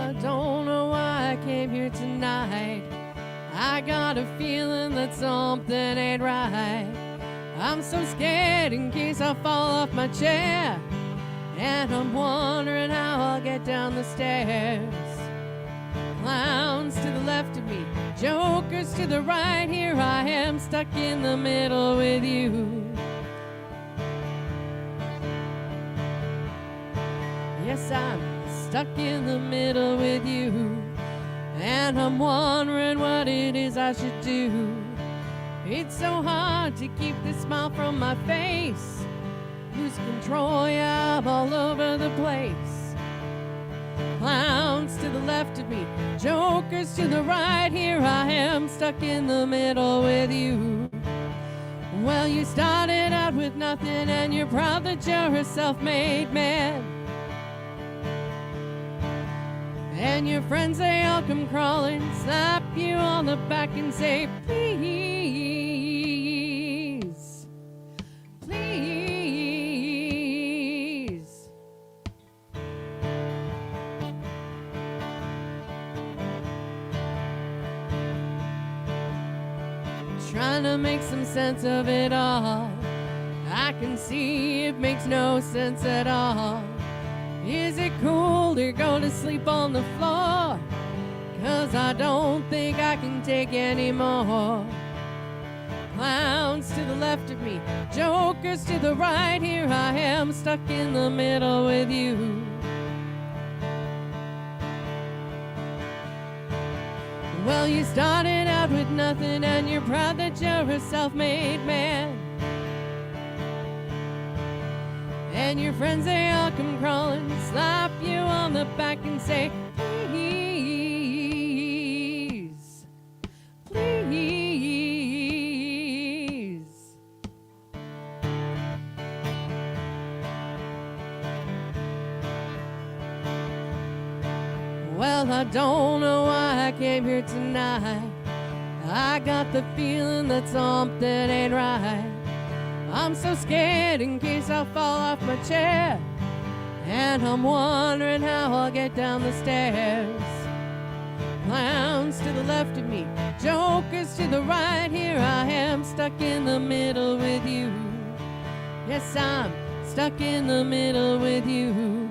I don't know why I came here tonight. I got a feeling that something ain't right. I'm so scared in case I fall off my chair, and I'm wondering how I'll get down the stairs. Clowns to the left of me, jokers to the right. Here I am stuck in the middle with you. Yes, I'm stuck in the middle with you, and I'm wondering what it is I should do. It's so hard to keep this smile from my face. Lose control, yeah, I'm all over the place. Clowns to the left of me, jokers to the right. Here I am stuck in the middle with you. Well, you started out with nothing, and you're proud that you're a self-made man. And your friends, they all come crawling, slap you on the back and say, please, please. Trying to make some sense of it all. I can see it makes no sense at all. Is it cool to go to sleep on the floor? 'Cause I don't think I can take any more. Clowns to the left of me, jokers to the right. Here I am stuck in the middle with you. Well, you started out with nothing, and you're proud that you're a self-made man. And your friends, they all come crawling, slap you on the back and say, please, please. Well, I don't know why I came here tonight. I got the feeling that something ain't right. I'm so scared in case I fall off my chair, and I'm wondering how I'll get down the stairs. Clowns to the left of me, jokers to the right. Here I am stuck in the middle with you. Yes, I'm stuck in the middle with you.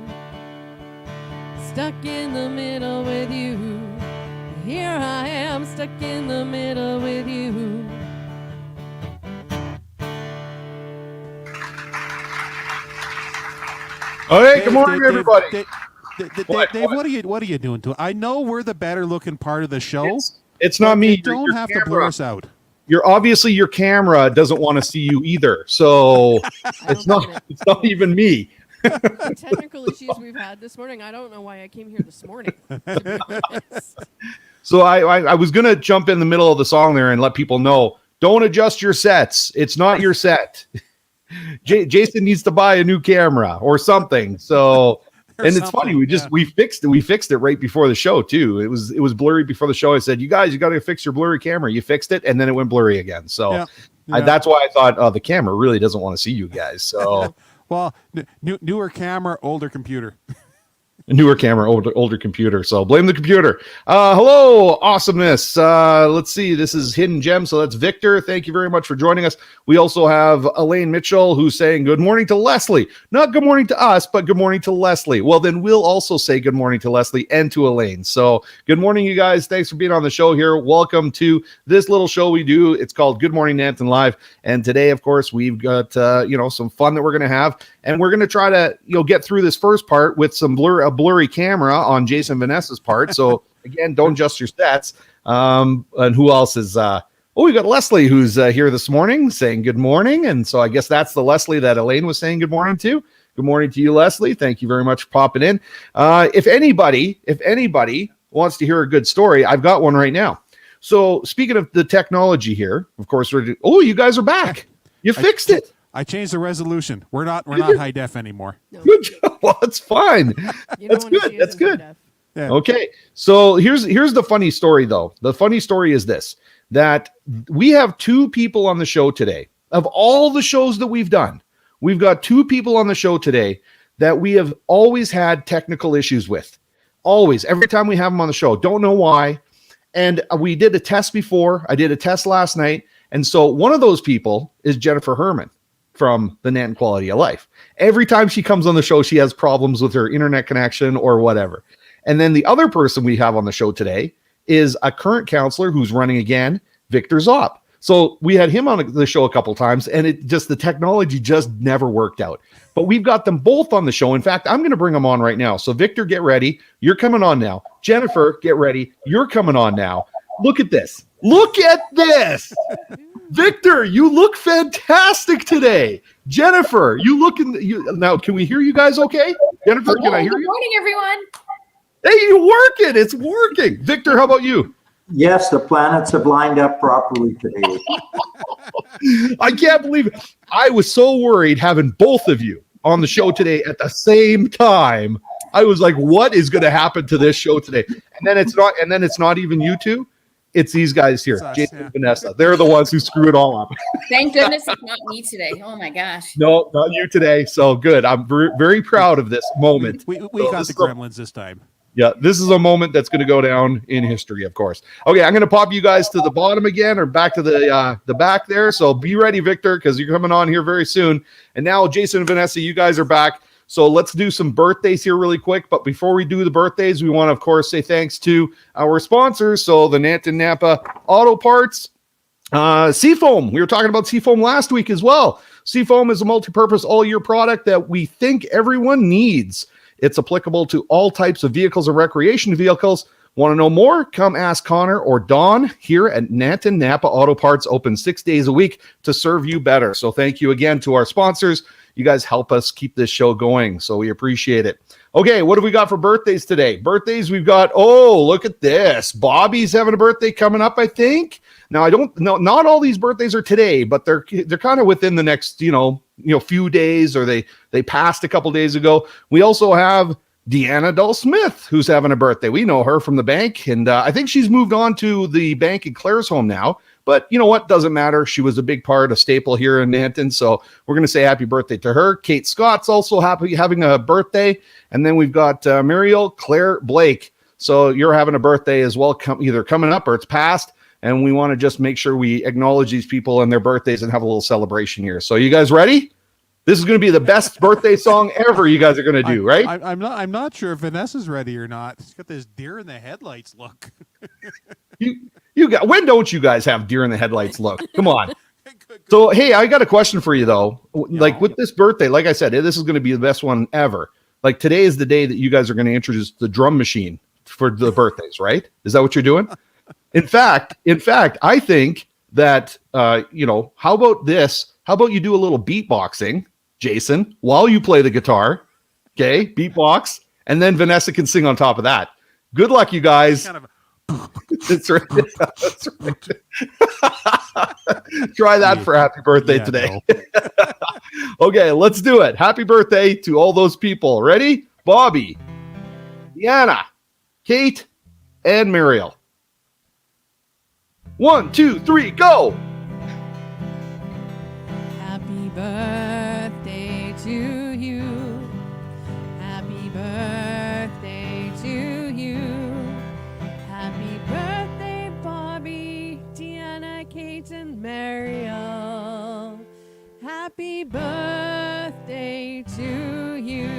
Stuck in the middle with you. Here I am stuck in the middle with you. All right, good morning, everybody. Dave, what are you doing to it? I know we're the better looking part of the show. It's not me. You don't have to blur us out. You're obviously your camera doesn't want to see you either, so it's not even me. The technical issues we've had this morning, I don't know why I came here this morning, to be honest. So I was gonna jump in the middle of the song there and let people know, don't adjust your sets. It's not your set. Jason needs to buy a new camera or something. So, and it's funny, we fixed it right before the show too. It was blurry before the show. I said, you guys, you got to fix your blurry camera. You fixed it, and then it went blurry again. So that's why I thought, oh, the camera really doesn't want to see you guys. So, well, newer camera, older computer. A newer camera, older computer. So blame the computer. Hello, awesomeness. Let's see. This is Hidden Gem. So that's Victor. Thank you very much for joining us. We also have Elaine Mitchell, who's saying good morning to Leslie. Not good morning to us, but good morning to Leslie. Well, then we'll also say good morning to Leslie and to Elaine. So good morning, you guys. Thanks for being on the show here. Welcome to this little show we do. It's called Good Morning Nanton Live. And today, of course, we've got some fun that we're going to have. And we're going to try to get through this first part with some blurry camera on Jason Vanessa's part. So again, don't adjust your stats. And who else is we got Leslie, who's here this morning saying good morning. And so I guess that's the Leslie that Elaine was saying good morning to. Good morning to you, Leslie. Thank you very much for popping in. If anybody wants to hear a good story, I've got one right now. So speaking of the technology here, of course, you guys are back. You fixed it. I changed the resolution. We're not high def anymore. No. Good job. Well, that's fine. That's good. That's good. Yeah. Okay. So here's the funny story, though. The funny story is this, that we have two people on the show today. Of all the shows that we've done, we've got two people on the show today that we have always had technical issues with. Always, every time we have them on the show. Don't know why. And we did a test before. I did a test last night. And so one of those people is Jennifer Herman from the Nanton Quality of Life. Every time she comes on the show, she has problems with her internet connection or whatever. And then the other person we have on the show today is a current counselor who's running again, Victor Zopp. So we had him on the show a couple times, and the technology just never worked out. But we've got them both on the show. In fact, I'm going to bring them on right now. So Victor, get ready. You're coming on now. Jennifer, get ready. You're coming on now. Look at this. Look at this. Victor, you look fantastic today. Jennifer, now, can we hear you guys okay? Jennifer, can I hear you? Good morning, everyone. Hey, you working. It's working. Victor, how about you? Yes, the planets have lined up properly today. I can't believe it. I was so worried having both of you on the show today at the same time. I was like, what is going to happen to this show today? And then it's not even you two. It's these guys here, Jason and Vanessa. They're the ones who screw it all up. Thank goodness it's not me today. Oh my gosh. No, not you today. So good. I'm very proud of this moment. We got the gremlins this time. Yeah, this is a moment that's going to go down in history, of course. Okay, I'm going to pop you guys to the bottom again or back to the back there. So be ready, Victor, because you're coming on here very soon. And now, Jason and Vanessa, you guys are back. So let's do some birthdays here really quick. But before we do the birthdays, we want to, of course, say thanks to our sponsors. So the Nanton Napa Auto Parts, Seafoam. We were talking about Seafoam last week as well. Seafoam is a multi-purpose all-year product that we think everyone needs. It's applicable to all types of vehicles and recreation vehicles. Want to know more? Come ask Connor or Dawn here at Nanton Napa Auto Parts, open 6 days a week to serve you better. So thank you again to our sponsors. You guys help us keep this show going, so we appreciate it. Okay, what have we got for birthdays today? Birthdays, we've got, look at this. Bobby's having a birthday coming up, I think. Now, I don't know, not all these birthdays are today, but they're kind of within the next, few days, or they passed a couple days ago. We also have Deanna Dull Smith, who's having a birthday. We know her from the bank, and I think she's moved on to the bank in Claire's home now. But you know what? Doesn't matter. She was a big part, a staple here in Nanton. So we're going to say happy birthday to her. Kate Scott's also having a birthday. And then we've got Muriel Claire Blake. So you're having a birthday as well, either coming up or it's past. And we want to just make sure we acknowledge these people and their birthdays and have a little celebration here. So you guys ready? This is going to be the best birthday song ever you guys are going to do, right? I'm not sure if Vanessa's ready or not. She's got this deer in the headlights look. When don't you guys have deer in the headlights look? Come on. So, hey, I got a question for you, though. Like with this birthday, like I said, this is going to be the best one ever. Like today is the day that you guys are going to introduce the drum machine for the birthdays, right? Is that what you're doing? In fact, I think that, how about this? How about you do a little beatboxing, Jason, while you play the guitar? Okay, beatbox. And then Vanessa can sing on top of that. Good luck, you guys. That's right. That's right. Try that for happy birthday today. No. Okay, let's do it. Happy birthday to all those people. Ready? Bobby, Deanna, Kate, and Muriel. 1, 2, 3, go. Happy birthday to you. Happy birthday to you. Happy birthday, Bobby, Deanna, Kate, and Mariel. Happy birthday to you.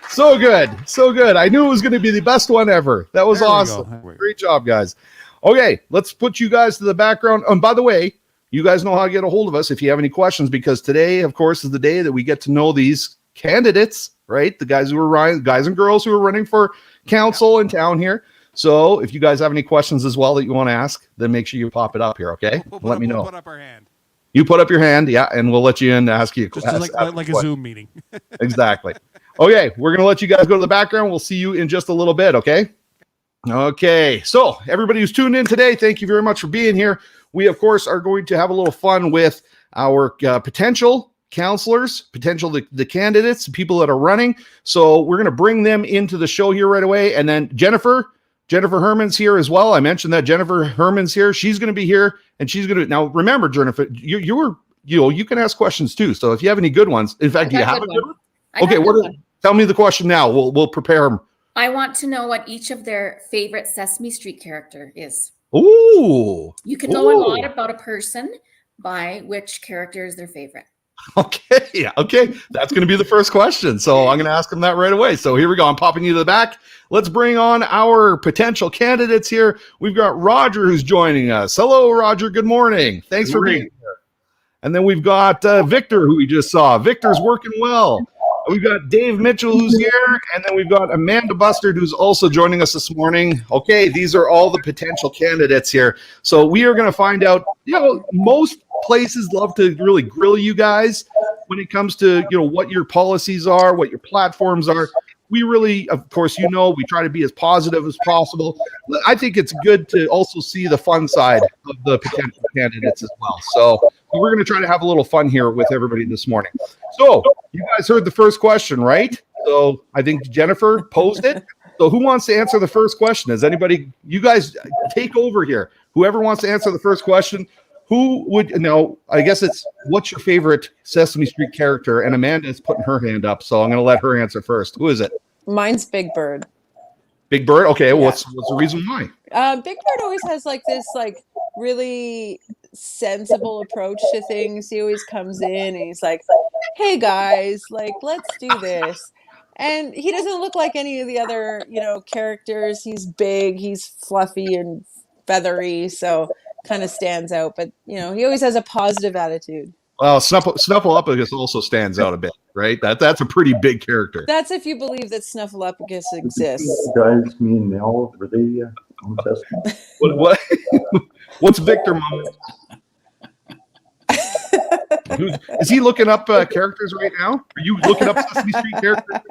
So good. So good. I knew it was going to be the best one ever. That was awesome. Great job, guys. Okay, let's put you guys to the background. And by the way, you guys know how to get a hold of us if you have any questions, because today, of course, is the day that we get to know these candidates, right? The guys and girls who are running for council in town here. So if you guys have any questions as well that you want to ask, then make sure you pop it up here, okay? Let me know. We'll put up our hand. You put up your hand, yeah, and we'll let you in to ask you. Just like a Zoom meeting. Exactly. Okay, we're going to let you guys go to the background. We'll see you in just a little bit, okay? Okay, so everybody who's tuned in today, thank you very much for being here. We, of course, are going to have a little fun with our potential counselors, the candidates, people that are running. So we're going to bring them into the show here right away. And then Jennifer Herman's here as well. I mentioned that Jennifer Herman's here. She's going to be here, and she's going to, now remember, Jennifer, you were you can ask questions too. So if you have any good ones, in fact, do you have a good one? Okay, tell me the question now. We'll prepare them. I want to know what each of their favorite Sesame Street character is. Ooh. You can know a lot about a person by which character is their favorite. Okay. That's going to be the first question. So I'm going to ask them that right away. So here we go. I'm popping you to the back. Let's bring on our potential candidates here. We've got Roger who's joining us. Hello, Roger. Good morning. Thanks for being here. And then we've got Victor, who we just saw. Victor's working well. We've got Dave Mitchell, who's here. And then we've got Amanda Bustard, who's also joining us this morning. Okay, these are all the potential candidates here. So we are going to find out, most places love to really grill you guys when it comes to, what your policies are, what your platforms are. We really, of course, we try to be as positive as possible. I think it's good to also see the fun side of the potential candidates as well. So we're going to try to have a little fun here with everybody this morning. So you guys heard the first question, right? So I think Jennifer posed it. So who wants to answer the first question? Is anybody, you guys take over here. Whoever wants to answer the first question, I guess it's, what's your favorite Sesame Street character? And Amanda's putting her hand up, so I'm going to let her answer first. Who is it? Mine's Big Bird. Big Bird? Okay, Yeah. What's the reason why? Big Bird always has this really sensible approach to things. He always comes in and he's like, hey guys, let's do this. And he doesn't look like any of the other, characters. He's big, he's fluffy and feathery, so kind of stands out. But, he always has a positive attitude. Well, Snuffleupagus also stands out a bit, right? That's a pretty big character. That's if you believe that Snuffleupagus exists. Guys, me and Mel, were they on Sesame? What? What's Victor, Mom? Is he looking up characters right now? Are you looking up Sesame Street characters?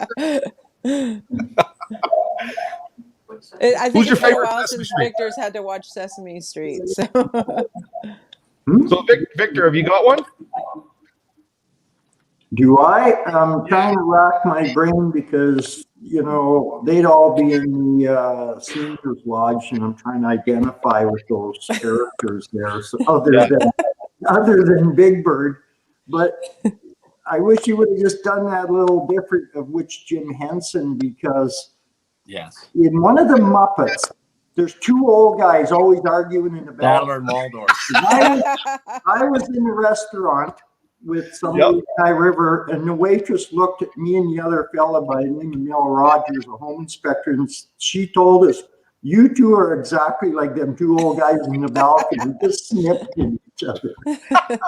I think Who's your it's been a favorite while Sesame since Street? Victor's had to watch Sesame Street. So. So Victor, have you got one? Do I? I'm trying to rack my brain because, they'd all be in the seniors lodge, and I'm trying to identify with those characters there. So other than Big Bird, but I wish you would have just done that a little different of which Jim Henson, because in one of the Muppets, there's two old guys always arguing in the back. Battler and Waldorf. I was in a restaurant with somebody in High River, and the waitress looked at me and the other fella by the name of Mel Rogers, a home inspector, and she told us, you two are exactly like them two old guys in the balcony, just snipped at each other.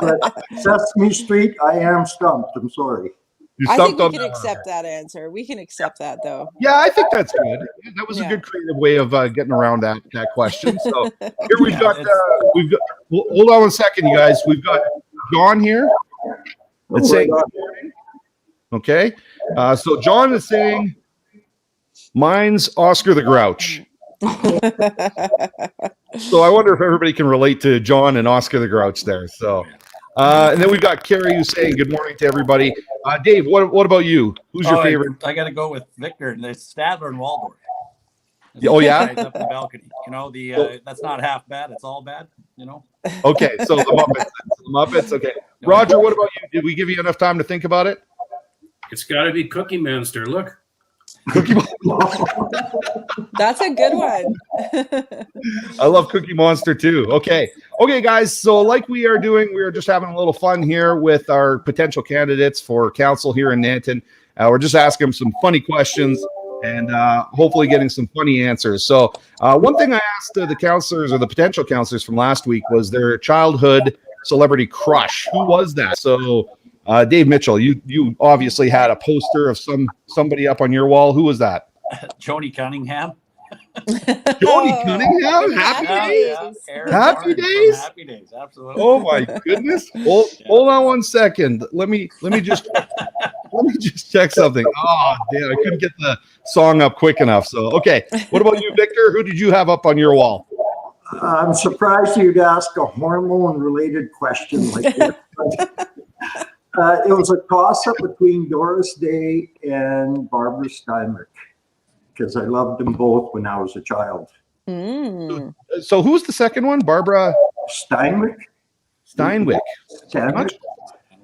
But Sesame Street, I am stumped. I'm sorry. I think we can accept that answer. We can accept that, though. Yeah, I think that's good. That was a good creative way of getting around that question. So here we've got. Well, hold on 1 second, you guys. We've got John here. It's saying good morning. Okay, so John is saying mine's Oscar the Grouch. So I wonder if everybody can relate to John and Oscar the Grouch there. So. And then we've got Carrie who's saying good morning to everybody. Dave, what about you? Who's your favorite? I got to go with Victor. And there's Stadler and Waldorf. Oh yeah, guys up in the balcony. That's not half bad. It's all bad. Okay, so the Muppets. Okay, Roger, what about you? Did we give you enough time to think about it? It's got to be Cookie Monster. Look. Cookie That's a good one. I love Cookie Monster too. Okay, guys. So like we are doing, we are just having a little fun here with our potential candidates for council here in Nanton. We're just asking them some funny questions and hopefully getting some funny answers. So one thing I asked the counselors or the potential counselors from last week was their childhood celebrity crush. Who was that? So Dave Mitchell, you obviously had a poster of somebody up on your wall. Who was that? Joni Cunningham. Joni Cunningham? Happy Days? Happy Days? Happy Days, absolutely. Oh my goodness. Hold on 1 second. Let me just check something. Oh damn, I couldn't get the song up quick enough. So okay. What about you, Victor? Who did you have up on your wall? I'm surprised you'd ask a hormone-related question like this. It was a toss-up between Doris Day and Barbara Steinway, because I loved them both when I was a child. So who's the second one? Barbara Steinway? Steinwick.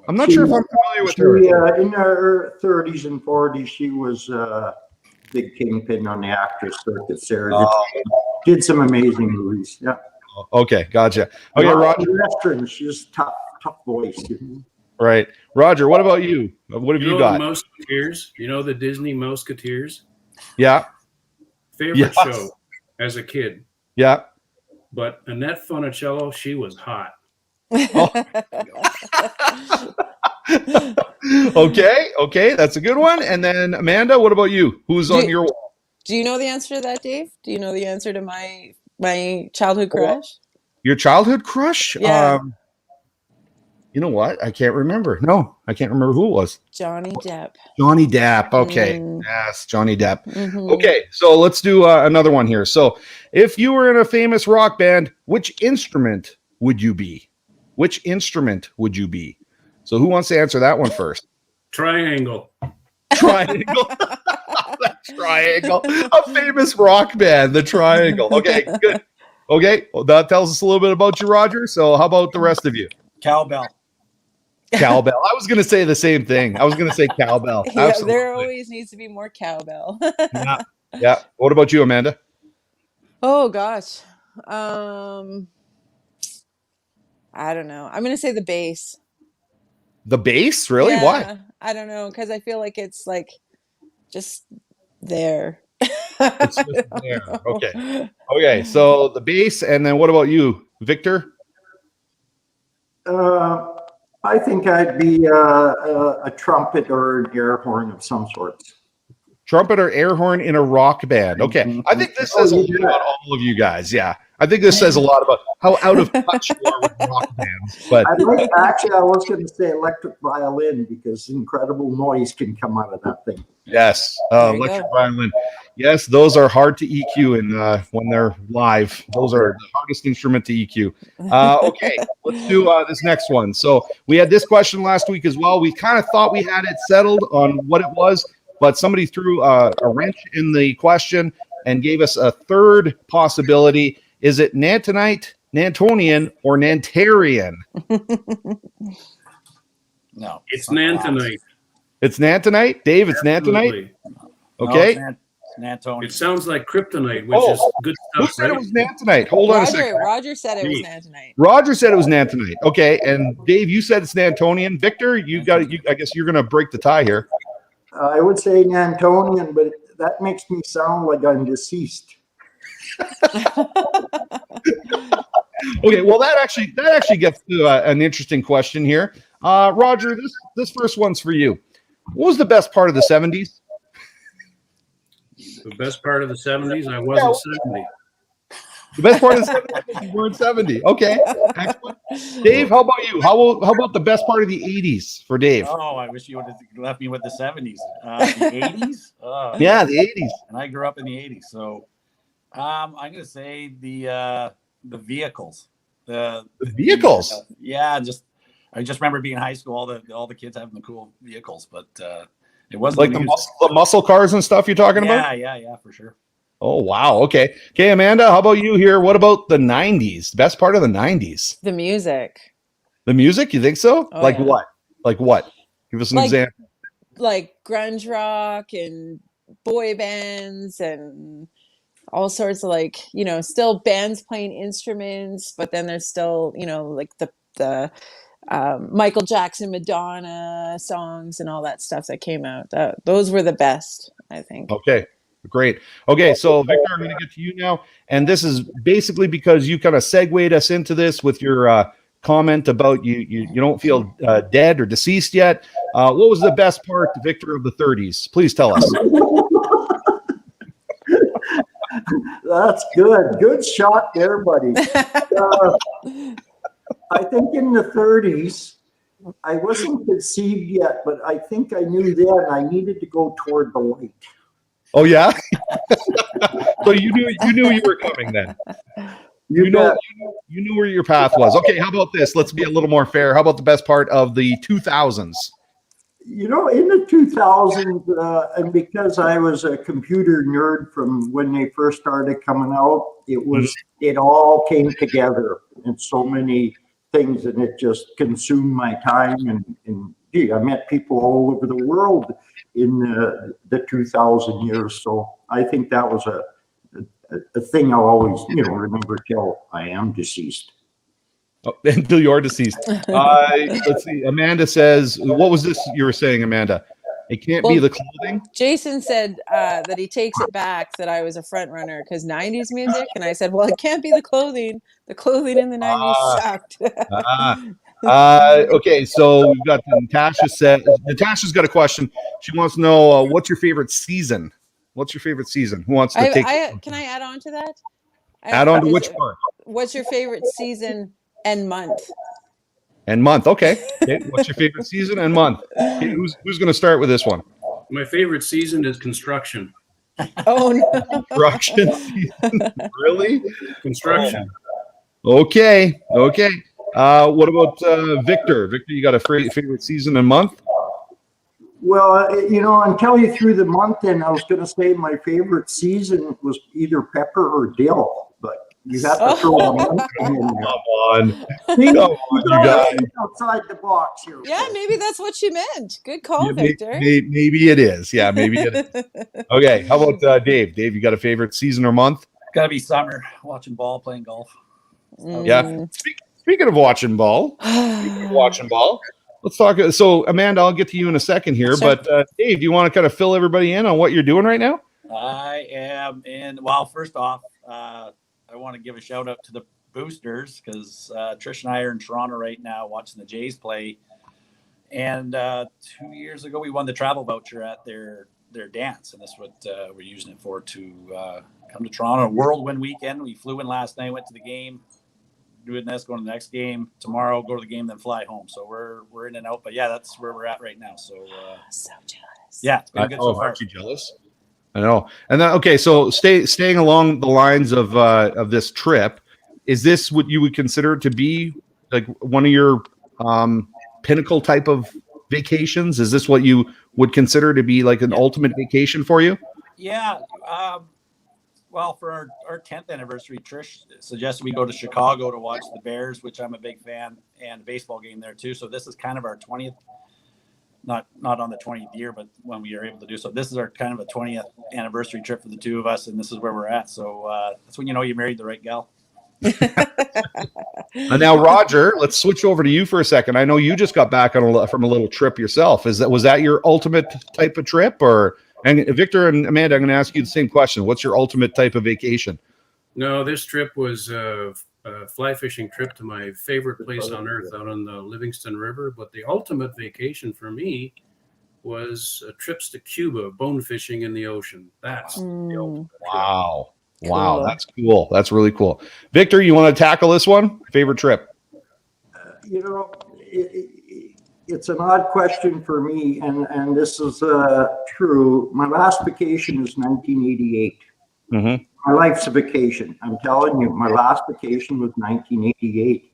I'm not sure if I'm familiar with her. In her 30s and 40s, she was big kingpin on the actress circuit. Sarah did some amazing movies. Yeah. Okay, gotcha. Okay, Roger. Westerns, she's tough voice. Right, Roger. What about you? What have you got? The Musketeers. You know the Disney Musketeers. Yeah. Favorite show as a kid. Yeah. But Annette Funicello, she was hot. Okay, that's a good one. And then Amanda, what about you? Who's on your wall? Do you know the answer to that, Dave? Do you know the answer to my childhood crush? Your childhood crush? Yeah. You know what? I can't remember. No, I can't remember who it was. Johnny Depp. Johnny Depp. Okay. Yes, Johnny Depp. Mm-hmm. Okay, so let's do another one here. So if you were in a famous rock band, which instrument would you be? Which instrument would you be? So who wants to answer that one first? Triangle. Triangle. Triangle. A famous rock band, the Triangle. Okay, good. Okay, well, that tells us a little bit about you, Roger. So how about the rest of you? Cowbell. Cowbell. I was going to say the same thing. I was going to say cowbell. Yeah, there always needs to be more cowbell. Yeah. What about you, Amanda? Oh gosh. I don't know. I'm going to say the bass. The bass? Really? Yeah, Why? I don't know, because I feel like it's like just there. It's just there. Okay. So the bass, and then what about you, Victor? I think I'd be a trumpet or an air horn of some sort. Trumpet or air horn in a rock band. Okay. I think this says a lot about all of you guys. Yeah. I think this says a lot about how out of touch you are with rock bands. But actually, I was going to say electric violin because incredible noise can come out of that thing. Yes, electric violin. Yes, those are hard to EQ and when they're live. Those are the hardest instrument to EQ. Okay, let's do this next one. So we had this question last week as well. We kind of thought we had it settled on what it was, but somebody threw a wrench in the question and gave us a third possibility. Is it Nantonite, Nantonian, or Nantarian? No, it's Nantonite. It's Nantonite? Dave, it's Nantonite? Okay. No, Nanton. It sounds like kryptonite, which is good stuff. Who said it was Nantonite? Hold on a second. Roger said it was Nantonite. Roger said it was Nantonite. Okay, and Dave, you said it's Nantonian. Victor, I guess you're going to break the tie here. I would say Nantonian, but that makes me sound like I'm deceased. Okay, well that actually gets to an interesting question here. Roger, this first one's for you. What was the best part of the 70s? The best part of the 70s? I wasn't 70. The best part of the 70s, you weren't 70. Okay, excellent. Dave, how about you? How about the best part of the 80s for Dave? Oh, I wish you would have left me with the 70s. The 80s? Yeah, the 80s. And I grew up in the 80s, so I'm going to say the vehicles. The vehicles? Yeah, I just remember being in high school, all the kids having the cool vehicles, but it wasn't like the muscle cars and stuff you're talking about? Yeah, for sure. Oh, wow. Okay, Amanda, how about you here? What about the 90s? Best part of the 90s? The music. The music? You think so? Oh, like yeah. what? Like what? Give us an example. Like grunge rock and boy bands and all sorts of still bands playing instruments, but then there's still, like the Michael Jackson, Madonna songs and all that stuff that came out. Those were the best, I think. Okay, great. Okay, so Victor, I'm going to get to you now. And this is basically because you kind of segued us into this with your comment about you don't feel dead or deceased yet. What was the best part, Victor, of the 30s? Please tell us. That's good. Good shot there, buddy. I think in the 30s, I wasn't conceived yet, but I think I knew then I needed to go toward the light. Oh yeah. So you knew you were coming then. You knew where your path was. Okay, how about this? Let's be a little more fair. How about the best part of the 2000s? In the 2000s, and because I was a computer nerd from when they first started coming out, it all came together in so many things, and it just consumed my time. And gee, I met people all over the world in the 2000 years. So I think that was a thing I'll always, remember till I am deceased. Oh, until you're deceased. Let's see. Amanda says, what was this you were saying, Amanda? It can't be Well, the clothing. Jason said that he takes it back that I was a front runner because 90s music. And I said, well, it can't be the clothing. The clothing in the 90s sucked. Okay, so we've got Natasha's got a question. She wants to know what's your favorite season? What's your favorite season? Who wants to take Can I add on to that? Add on to which part? What's your favorite season and month? And month. Okay. What's your favorite season and month? Okay, who's going to start with this one? My favorite season is construction. Oh no. Construction season. Really? Construction. Okay. What about Victor? Victor, you got a favorite season and month? Well, until you threw the month in, I was going to say my favorite season was either pepper or dill, but you have to throw a month in there. Come on. See, Come on, you guys. outside the box here. Yeah, maybe that's what she meant. Good call, Yeah, Victor. maybe it is. Yeah, maybe it is. Okay, how about Dave? Dave, you got a favorite season or month? Gotta be summer. Watching ball, playing golf. Yeah. Speaking of watching ball, let's talk. So, Amanda, I'll get to you in a second here. Sure. But Dave, do you want to kind of fill everybody in on what you're doing right now? I am in. Well, first off, I want to give a shout out to the boosters because Trish and I are in Toronto right now watching the Jays play. And 2 years ago, we won the travel voucher at their dance, and that's what we're using it for, to come to Toronto. Whirlwind weekend. We flew in last night, went to the game, doing this, going to the next game tomorrow, go to the game, then fly home. So we're in and out. But yeah, that's where we're at right now. So So jealous. yeah, it's been good so far. Aren't you jealous? I know. And then, okay, so staying along the lines of this trip, is this what you would consider to be like one of your pinnacle type of vacations? Is this what you would consider to be like an ultimate vacation for you? Yeah. Well, for our 10th anniversary, Trish suggested we go to Chicago to watch the Bears, which I'm a big fan, and a baseball game there too. So this is kind of our 20th, not on the 20th year, but when we are able to do so. This is our kind of a 20th anniversary trip for the two of us, and this is where we're at. So that's when you know you married the right gal. And now, Roger, let's switch over to you for a second. I know you just got back from a little trip yourself. Was that your ultimate type of trip? And Victor and Amanda, I'm going to ask you the same question. What's your ultimate type of vacation? No, this trip was a fly fishing trip to my favorite place on earth out on the Livingston River. But the ultimate vacation for me was trips to Cuba, bone fishing in the ocean. That's the ultimate trip. Wow. Cool. Wow, that's cool. That's really cool. Victor, you want to tackle this one? Favorite trip? It's an odd question for me, and this is true. My last vacation is 1988. Mm-hmm. My life's a vacation. I'm telling you, my last vacation was 1988.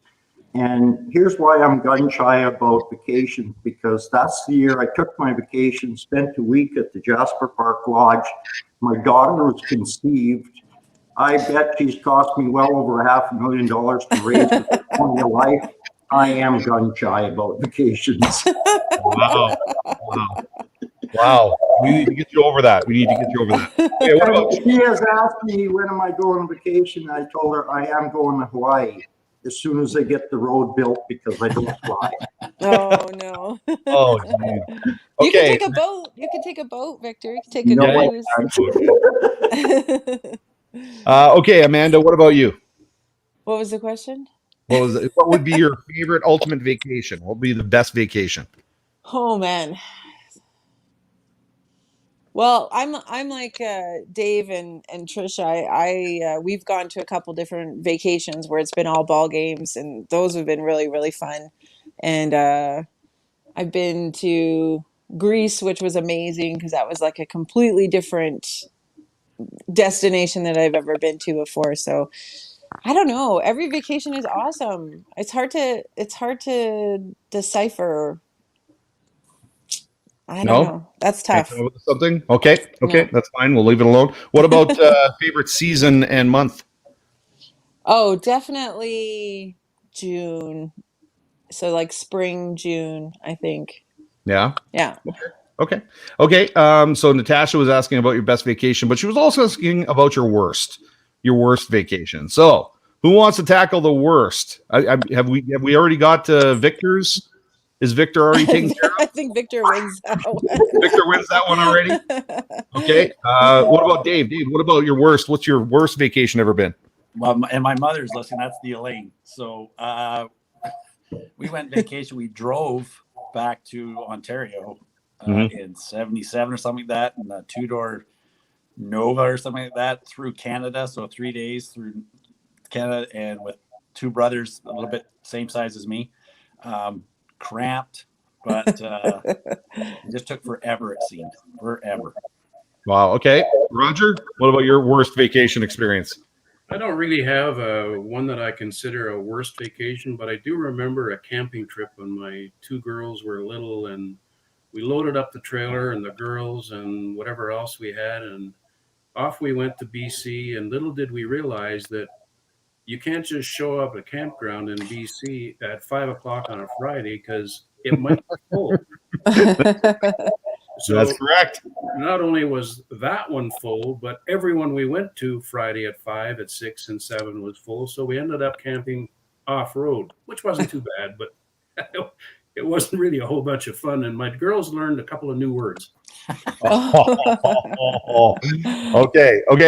And here's why I'm gun shy about vacations, because that's the year I took my vacation, spent a week at the Jasper Park Lodge. My daughter was conceived. I bet she's cost me well over $500,000 to raise the quality of life. I am gun shy about vacations. Wow. We need to get you over that. Okay, what about She has asked me, when am I going on vacation? I told her I am going to Hawaii as soon as they get the road built, because I don't fly. Oh no. Oh, geez. You can Okay. take a boat. You can take a boat, Victor. You can take a No, cruise. Okay, Amanda, what about you? What was the question? What would be your favorite ultimate vacation? What would be the best vacation? Oh man. Well, I'm like Dave and Trisha. We've gone to a couple different vacations where it's been all ball games, and those have been really, really fun. And I've been to Greece, which was amazing because that was like a completely different destination that I've ever been to before. So I don't know. Every vacation is awesome. It's hard to decipher. I don't know. That's tough. Can't come up with something? Okay, No. that's fine. We'll leave it alone. What about favorite season and month? Oh, definitely June. So like spring, June, I think. Yeah. Yeah. Okay. So Natasha was asking about your best vacation, but she was also asking about your worst vacation. So who wants to tackle the worst? Have we already got Victor's? Is Victor already taken care I think Victor wins that one. of? Victor wins that one already. Okay. What about Dave? Dave, what about your worst? What's your worst vacation ever been? Well, and my mother's listening. That's the Elaine. So we went vacation. We drove back to Ontario in 77 or something like that, and a two-door Nova or something like that through Canada. So 3 days through Canada, and with two brothers, a little bit same size as me. Cramped, but it just took forever. It seemed forever. Wow. Okay. Roger, what about your worst vacation experience? I don't really have one that I consider a worst vacation, but I do remember a camping trip when my two girls were little, and we loaded up the trailer and the girls and whatever else we had, and off we went to BC. And little did we realize that you can't just show up at a campground in BC at 5 o'clock on a Friday because it might be full. So that's correct. Not only was that one full, but everyone we went to Friday at 5, at 6, and 7 was full. So we ended up camping off-road, which wasn't too bad, but it wasn't really a whole bunch of fun. And my girls learned a couple of new words. Okay,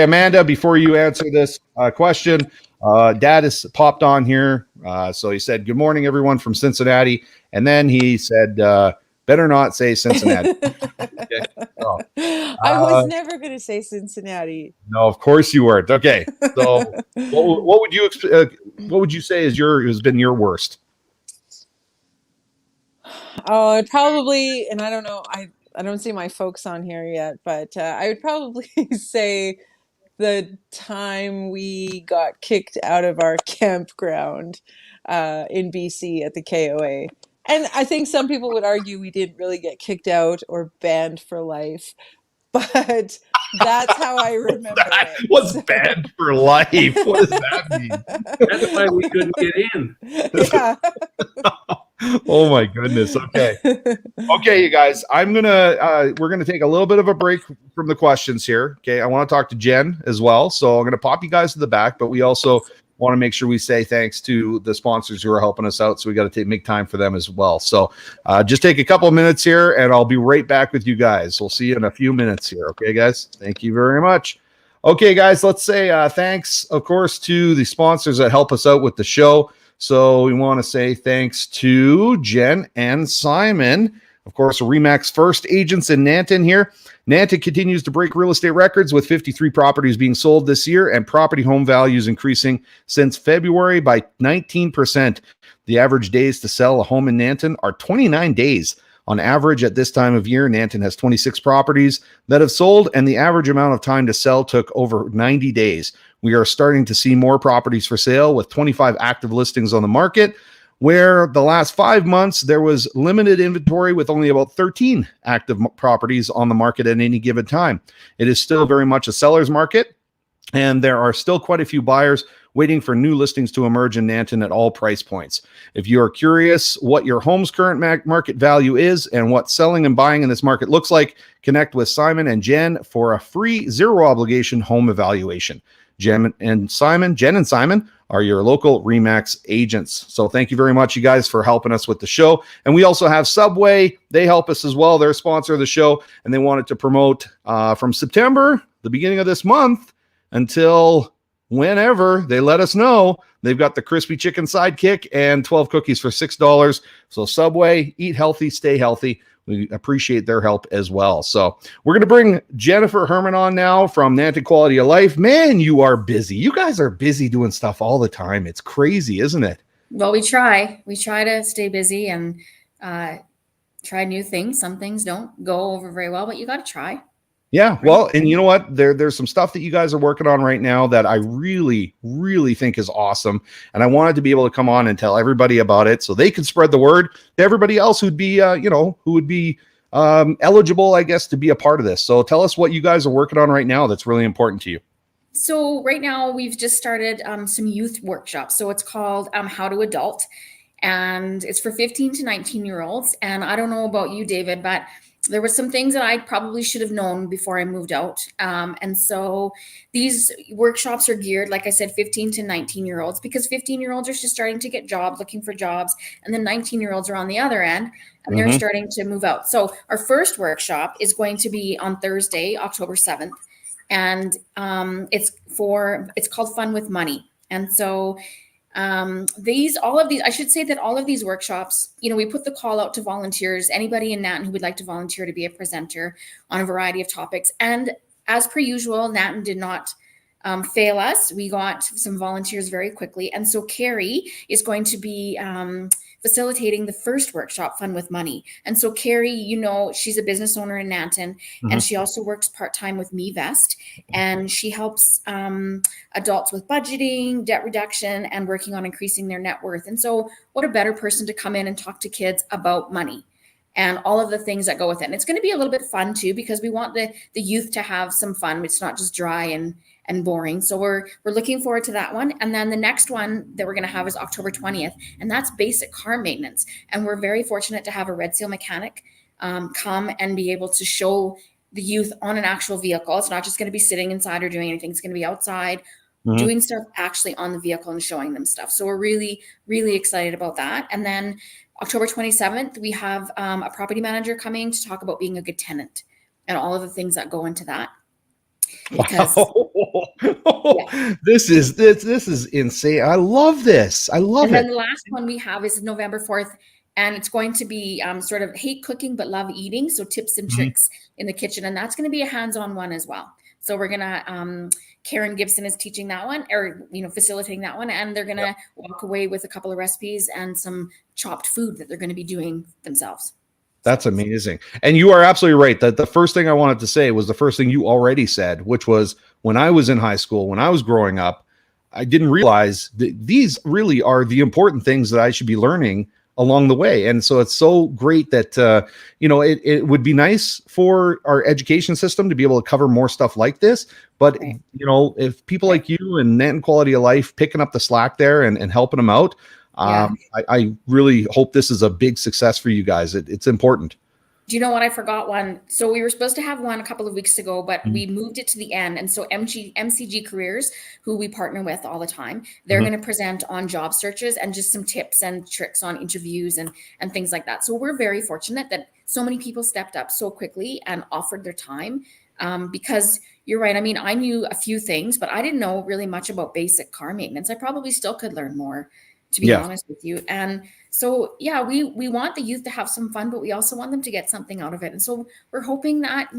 Amanda, before you answer this question, Dad has popped on here. So he said, "Good morning, everyone from Cincinnati." And then he said, better not say Cincinnati. Okay. Oh. I was never going to say Cincinnati. No, of course you weren't. Okay. So what would you say has been your worst? Oh, I'd probably, and I don't know, I don't see my folks on here yet, but I would probably say the time we got kicked out of our campground in BC at the KOA. And I think some people would argue we didn't really get kicked out or banned for life, but that's how I remember it. What's banned for life? What does that mean? That's why we couldn't get in. Yeah. Oh my goodness. Okay, you guys, we're gonna take a little bit of a break from the questions here. Okay, I want to talk to Jen as well, so I'm gonna pop you guys to the back, but we also want to make sure we say thanks to the sponsors who are helping us out, so we got to make time for them as well. So just take a couple of minutes here, and I'll be right back with you guys. We'll see you in a few minutes here. Okay, guys, thank you very much. Okay, guys, let's say thanks, of course, to the sponsors that help us out with the show. So we want to say thanks to Jen and Simon, of course, RE/MAX First agents in Nanton here. Nanton continues to break real estate records with 53 properties being sold this year and property home values increasing since February by 19%. The average days to sell a home in Nanton are 29 days. On average, at this time of year, Nanton has 26 properties that have sold, and the average amount of time to sell took over 90 days. We are starting to see more properties for sale with 25 active listings on the market, where the last 5 months there was limited inventory with only about 13 active properties on the market at any given time. It is still very much a seller's market, and there are still quite a few buyers waiting for new listings to emerge in Nanton at all price points. If you are curious what your home's current market value is and what selling and buying in this market looks like, connect with Simon and Jen for a free zero obligation home evaluation. Jen and Simon are your local RE/MAX agents. So thank you very much, you guys, for helping us with the show. And we also have Subway. They help us as well. They're a sponsor of the show, and they wanted to promote from September, the beginning of this month, until whenever they let us know. They've got the crispy chicken sidekick and 12 cookies for $6. So Subway, eat healthy, stay healthy. We appreciate their help as well. So we're going to bring Jennifer Herman on now from Nanton Quality of Life. Man, you are busy. You guys are busy doing stuff all the time. It's crazy, isn't it? Well, we try to stay busy and try new things. Some things don't go over very well, but you got to try. Yeah, well, and you know what? There's some stuff that you guys are working on right now that I really, really think is awesome. And I wanted to be able to come on and tell everybody about it so they can spread the word to everybody else who'd be, who would be eligible, I guess, to be a part of this. So tell us what you guys are working on right now that's really important to you. So right now we've just started some youth workshops. So it's called How to Adult, and it's for 15 to 19-year-olds. And I don't know about you, David, but there were some things that I probably should have known before I moved out. And so these workshops are geared, like I said, 15 to 19-year-olds, because 15-year-olds are just starting to get jobs, looking for jobs. And then 19-year-olds are on the other end, and they're starting to move out. So our first workshop is going to be on Thursday, October 7th. And it's called Fun with Money. And so I should say that all of these workshops, we put the call out to volunteers, anybody in Nanton who would like to volunteer to be a presenter on a variety of topics. And as per usual, Nanton did not fail us. We got some volunteers very quickly. And so Carrie is going to be facilitating the first workshop, Fun with Money. And so Carrie, she's a business owner in Nanton, and she also works part-time with MeVest, and she helps adults with budgeting, debt reduction, and working on increasing their net worth. And so what a better person to come in and talk to kids about money and all of the things that go with it. And it's going to be a little bit fun too, because we want the youth to have some fun. It's not just dry and boring. So we're looking forward to that one. And then the next one that we're going to have is October 20th, and that's basic car maintenance. And we're very fortunate to have a Red Seal mechanic come and be able to show the youth on an actual vehicle. It's not just going to be sitting inside or doing anything. It's going to be outside doing stuff actually on the vehicle and showing them stuff. So we're really, really excited about that. And then October 27th, we have a property manager coming to talk about being a good tenant and all of the things that go into that. Because this is insane. I love this. I love it. And then the last one we have is November 4th, and it's going to be sort of hate cooking but love eating, so tips and tricks in the kitchen, and that's going to be a hands-on one as well. So we're gonna Karen Gibson is teaching that one, or facilitating that one, and they're gonna walk away with a couple of recipes and some chopped food that they're going to be doing themselves. That's amazing. And you are absolutely right that the first thing I wanted to say was the first thing you already said, which was when I was in high school, when I was growing up, I didn't realize that these really are the important things that I should be learning along the way. And so it's so great that, it would be nice for our education system to be able to cover more stuff like this. But, if people like you and Nanton Quality of Life picking up the slack there and helping them out, I really hope this is a big success for you guys. It's important. Do you know what? I forgot one. So we were supposed to have one a couple of weeks ago, but we moved it to the end. And so MCG Careers, who we partner with all the time, they're going to present on job searches and just some tips and tricks on interviews and things like that. So we're very fortunate that so many people stepped up so quickly and offered their time, because you're right. I mean, I knew a few things, but I didn't know really much about basic car maintenance. I probably still could learn more, to be honest with you. And so, we want the youth to have some fun, but we also want them to get something out of it. And so we're hoping that,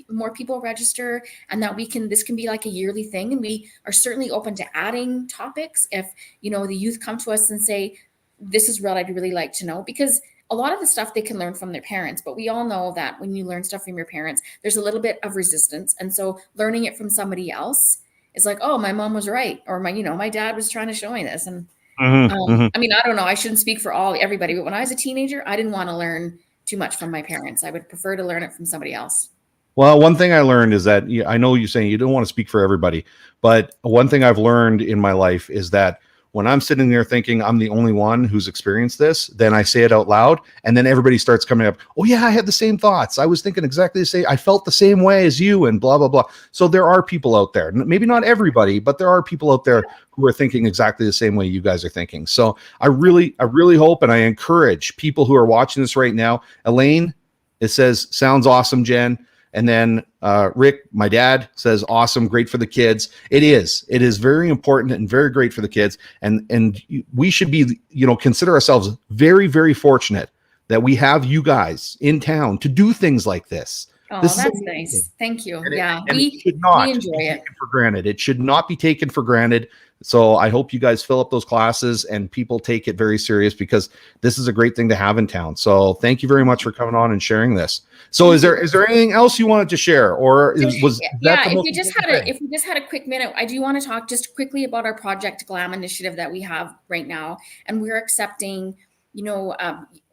more people register and that this can be like a yearly thing. And we are certainly open to adding topics if, the youth come to us and say, this is what I'd really like to know, because a lot of the stuff they can learn from their parents, but we all know that when you learn stuff from your parents, there's a little bit of resistance. And so learning it from somebody else is like, oh, my mom was right. Or my dad was trying to show me this. And I mean, I don't know. I shouldn't speak for everybody, but when I was a teenager, I didn't want to learn too much from my parents. I would prefer to learn it from somebody else. Well, one thing I learned is that I know you're saying you don't want to speak for everybody, but one thing I've learned in my life is that when I'm sitting there thinking I'm the only one who's experienced this, then I say it out loud, and then everybody starts coming up. Oh yeah, I had the same thoughts. I was thinking exactly the same. I felt the same way as you, and blah blah blah. So there are people out there, maybe not everybody, but there are people out there who are thinking exactly the same way you guys are thinking. So I really hope, and I encourage people who are watching this right now. Elaine, it says, sounds awesome, Jen. And then Rick, my dad, says, awesome, great for the kids. It is very important and very great for the kids. And we should be, consider ourselves very, very fortunate that we have you guys in town to do things like this. Oh, that's nice. Thank you. We should not enjoy it for granted. It should not be taken for granted. So I hope you guys fill up those classes and people take it very serious, because this is a great thing to have in town. So thank you very much for coming on and sharing this. So is there anything else you wanted to share, or was that if we just had a quick minute, I do want to talk just quickly about our Project Glam initiative that we have right now, and we're accepting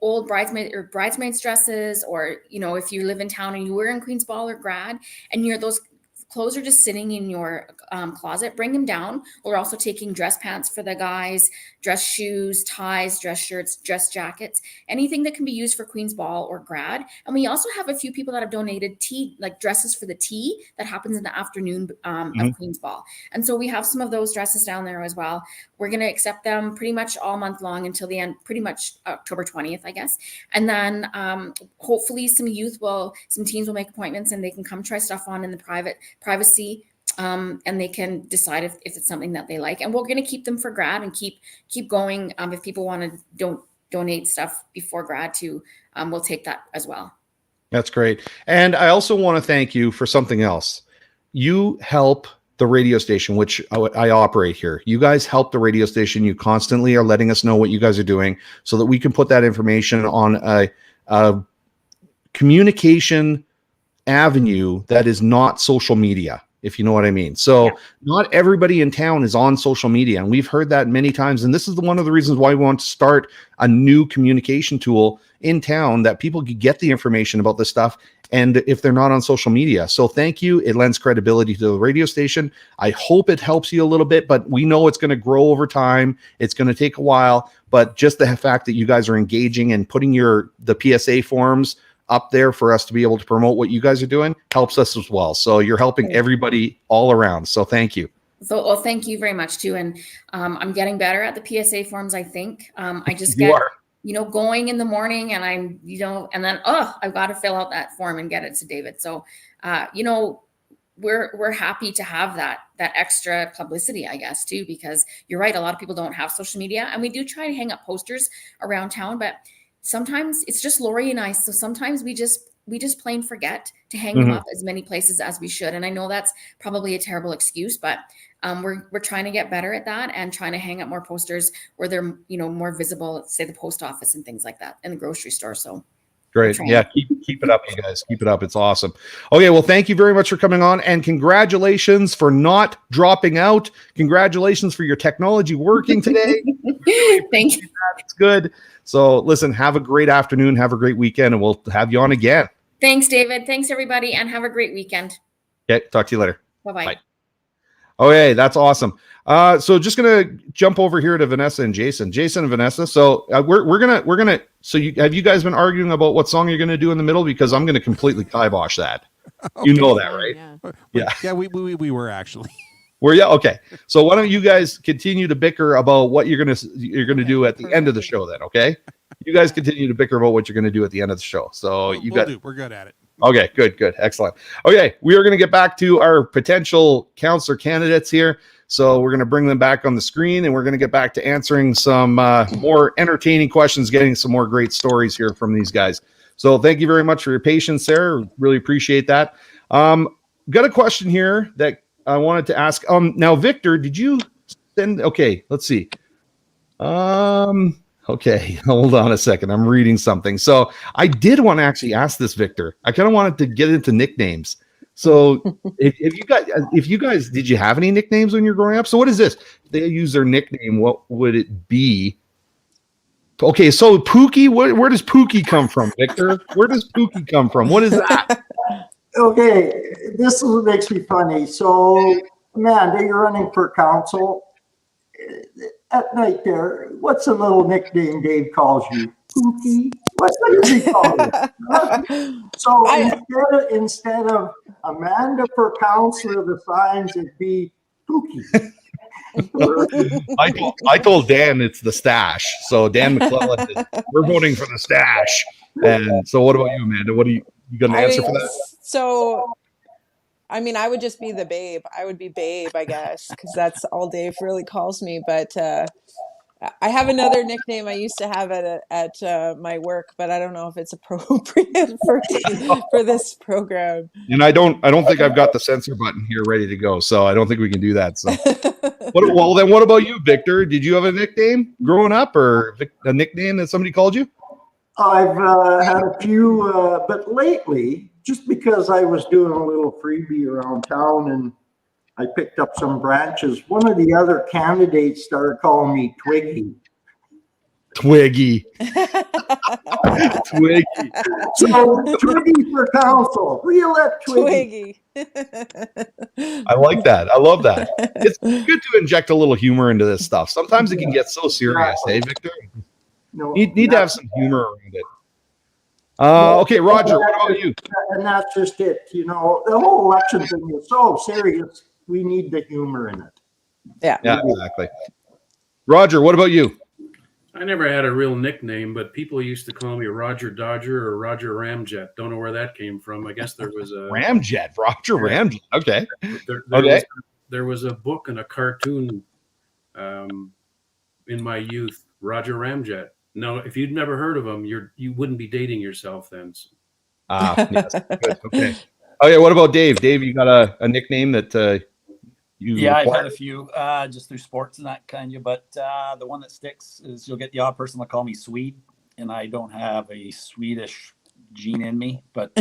old bridesmaids dresses, or if you live in town and you were in Queen's Ball or grad and you're those clothes are just sitting in your closet, bring them down. We're also taking dress pants for the guys, dress shoes, ties, dress shirts, dress jackets, anything that can be used for Queen's Ball or grad. And we also have a few people that have donated tea, like dresses for the tea that happens in the afternoon of Queen's Ball. And so we have some of those dresses down there as well. We're going to accept them pretty much all month long until the end, pretty much October 20th, I guess. And then hopefully some teens will make appointments and they can come try stuff on in the privacy. And they can decide if it's something that they like. And we're going to keep them for grad and keep going. If people want to donate stuff before grad too, we'll take that as well. That's great. And I also want to thank you for something else. You help the radio station, which I operate here. You guys help the radio station. You constantly are letting us know what you guys are doing so that we can put that information on a communication avenue that is not social media, if you know what I mean. So not everybody in town is on social media. And we've heard that many times. And this is one of the reasons why we want to start a new communication tool in town that people can get the information about this stuff. And if they're not on social media. So thank you. It lends credibility to the radio station. I hope it helps you a little bit, but we know it's going to grow over time. It's going to take a while, but just the fact that you guys are engaging and putting the PSA forms up there for us to be able to promote what you guys are doing helps us as well. So you're helping everybody all around. So thank you. So, well, thank you very much too. And I'm getting better at the PSA forms. I think I just get, going in the morning and I'm, and then, I've got to fill out that form and get it to David. So, we're happy to have that extra publicity, I guess, too, because you're right. A lot of people don't have social media, and we do try to hang up posters around town, but sometimes it's just Lori and I. So sometimes we just plain forget to hang them up as many places as we should. And I know that's probably a terrible excuse, but we're trying to get better at that and trying to hang up more posters where they're, more visible, say the post office and things like that, in the grocery store. So great. Yeah. Keep it up, you guys. Keep it up. It's awesome. Okay. Well, thank you very much for coming on, and congratulations for not dropping out. Congratulations for your technology working today. Thank you. It's good. So listen, have a great afternoon. Have a great weekend, and we'll have you on again. Thanks, David. Thanks, everybody. And have a great weekend. Okay. Talk to you later. Bye-bye. Bye. Okay. That's awesome. So just going to jump over here to Vanessa and Jason and Vanessa. So we're going to, so have you guys been arguing about what song you're going to do in the middle? Because I'm going to completely kibosh that. Okay. You know that, right? Yeah. We were actually. Were you? Okay. So why don't you guys continue to bicker about what you're going to do at the end of the show then. Okay. You guys continue to bicker about what you're going to do at the end of the show. So we're good at it. Okay, good. Excellent. Okay. We are going to get back to our potential counselor candidates here. So we're going to bring them back on the screen, and we're going to get back to answering some more entertaining questions, getting some more great stories here from these guys. So thank you very much for your patience there. Really appreciate that. Got a question here that I wanted to ask. Now, Victor, did you send? Okay, let's see. Okay, hold on a second. I'm reading something. So I did want to actually ask this, Victor. I kind of wanted to get into nicknames. So if you guys, did you have any nicknames when you were growing up? So what is this? If they use their nickname, what would it be? Okay, so Pookie, where does Pookie come from, Victor? Where does Pookie come from? What is that? Okay, this is what makes me funny. So, Amanda, you're running for council. At night there, what's a little nickname Dave calls you? Pookie? What does he call you? So instead of Amanda for counselor, the signs would be Pookie. I told Dan it's the stash. So Dan McClellan, we're voting for the stash. And so what about you, Amanda? What do you got an answer for that? So, I mean, I would just be the babe. I would be babe, I guess, because that's all Dave really calls me. But I have another nickname I used to have at my work, but I don't know if it's appropriate for this program. And I don't think I've got the censor button here ready to go, so I don't think we can do that. So, well, then what about you, Victor? Did you have a nickname growing up, or a nickname that somebody called you? I've had a few, but lately, just because I was doing a little freebie around town and I picked up some branches, one of the other candidates started calling me Twiggy. Twiggy. Twiggy. So Twiggy for council. Re-elect Twiggy. I like that. I love that. It's good to inject a little humor into this stuff. Sometimes it can get so serious, hey, Victor? No, Need to have some humor around it. Okay, Roger, what about you? And that's just it. You know, the whole election thing is so serious. We need the humor in it. Yeah. Yeah, exactly. Roger, what about you? I never had a real nickname, but people used to call me Roger Dodger or Roger Ramjet. Don't know where that came from. I guess there was a Ramjet, Roger Ramjet. Okay. There was a book and a cartoon in my youth, Roger Ramjet. No, if you'd never heard of him, you wouldn't be dating yourself then. Yes, good. Okay. Oh yeah, what about Dave? Dave, you got a nickname that you I've acquired? had a few just through sports and that kind of, but the one that sticks is you'll get the odd person will call me Swede, and I don't have a Swedish gene in me. But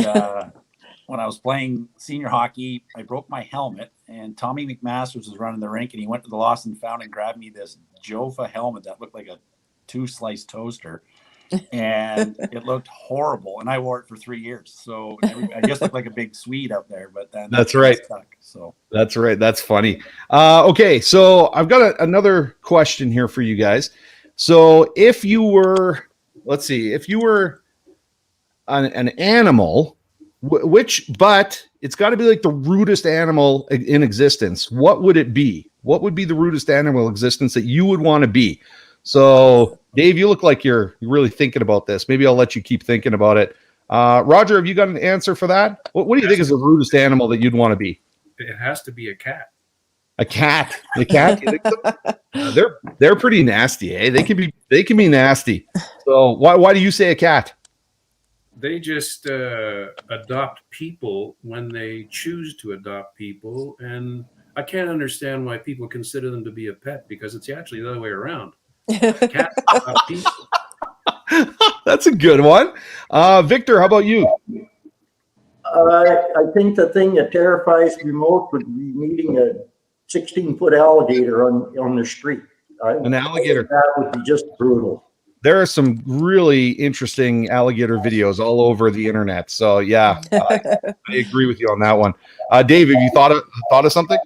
when I was playing senior hockey, I broke my helmet, and Tommy McMasters was running the rink, and he went to the lost and found and grabbed me this Jofa helmet that looked like a 2-slice toaster, and it looked horrible, and I wore it for 3 years. So I just looked like a big Swede out there, but then That's right. Stuck, so That's right. That's funny. Okay, so I've got another question here for you guys. So if you were, let's see, if you were an animal, but it's got to be like the rudest animal in existence, what would it be? What would be the rudest animal in existence that you would want to be? So, Dave, you look like you're really thinking about this. Maybe I'll let you keep thinking about it. Roger, have you got an answer for that? What do you think is the rudest animal that you'd want to be? It has to be a cat. A cat. A cat? You think so? They're pretty nasty, eh? They can be nasty. So why do you say a cat? They just adopt people when they choose to adopt people, and I can't understand why people consider them to be a pet, because it's actually the other way around. Cats adopt people. That's a good one. Victor, how about you? I think the thing that terrifies me most would be meeting a 16-foot alligator on the street. An alligator. That would be just brutal. There are some really interesting alligator videos all over the internet. So yeah, I agree with you on that one. Dave, have you thought of something?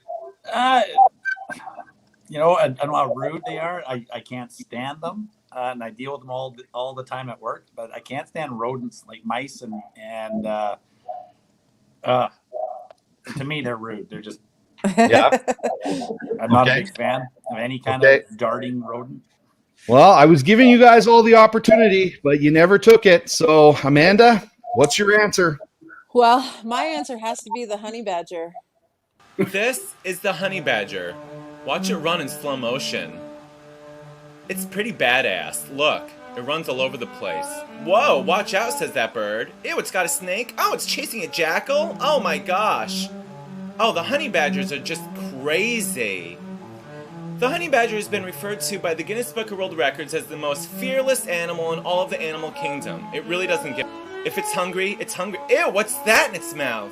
You know, I don't know how rude they are. I can't stand them, and I deal with them all the time at work. But I can't stand rodents like mice and to me they're rude. They're just Yeah. I'm not a big fan of any kind of darting rodent. Well, I was giving you guys all the opportunity, but you never took it. So, Amanda, what's your answer? Well, my answer has to be the honey badger. This is the honey badger. Watch it run in slow motion. It's pretty badass. Look, it runs all over the place. Whoa, watch out, says that bird. Ew, it's got a snake. Oh, it's chasing a jackal. Oh my gosh. Oh, the honey badgers are just crazy. The honey badger has been referred to by the Guinness Book of World Records as the most fearless animal in all of the animal kingdom. It really doesn't get... If it's hungry, it's hungry. Ew, what's that in its mouth?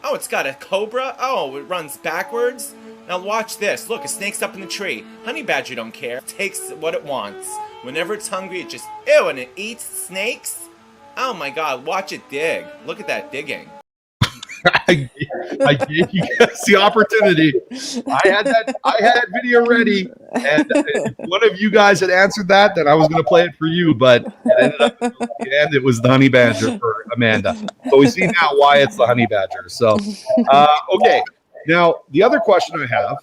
Oh, it's got a cobra? Oh, it runs backwards? Now watch this. Look, a snake's up in the tree. Honey badger don't care. It takes what it wants. Whenever it's hungry, it just... Ew, and it eats snakes? Oh my god, watch it dig. Look at that digging. I gave you guys the opportunity. I had video ready, and if one of you guys had answered that, then I was going to play it for you. But it ended up at the end, it was the honey badger for Amanda. So we see now why it's the honey badger. So, okay. Now the other question I have,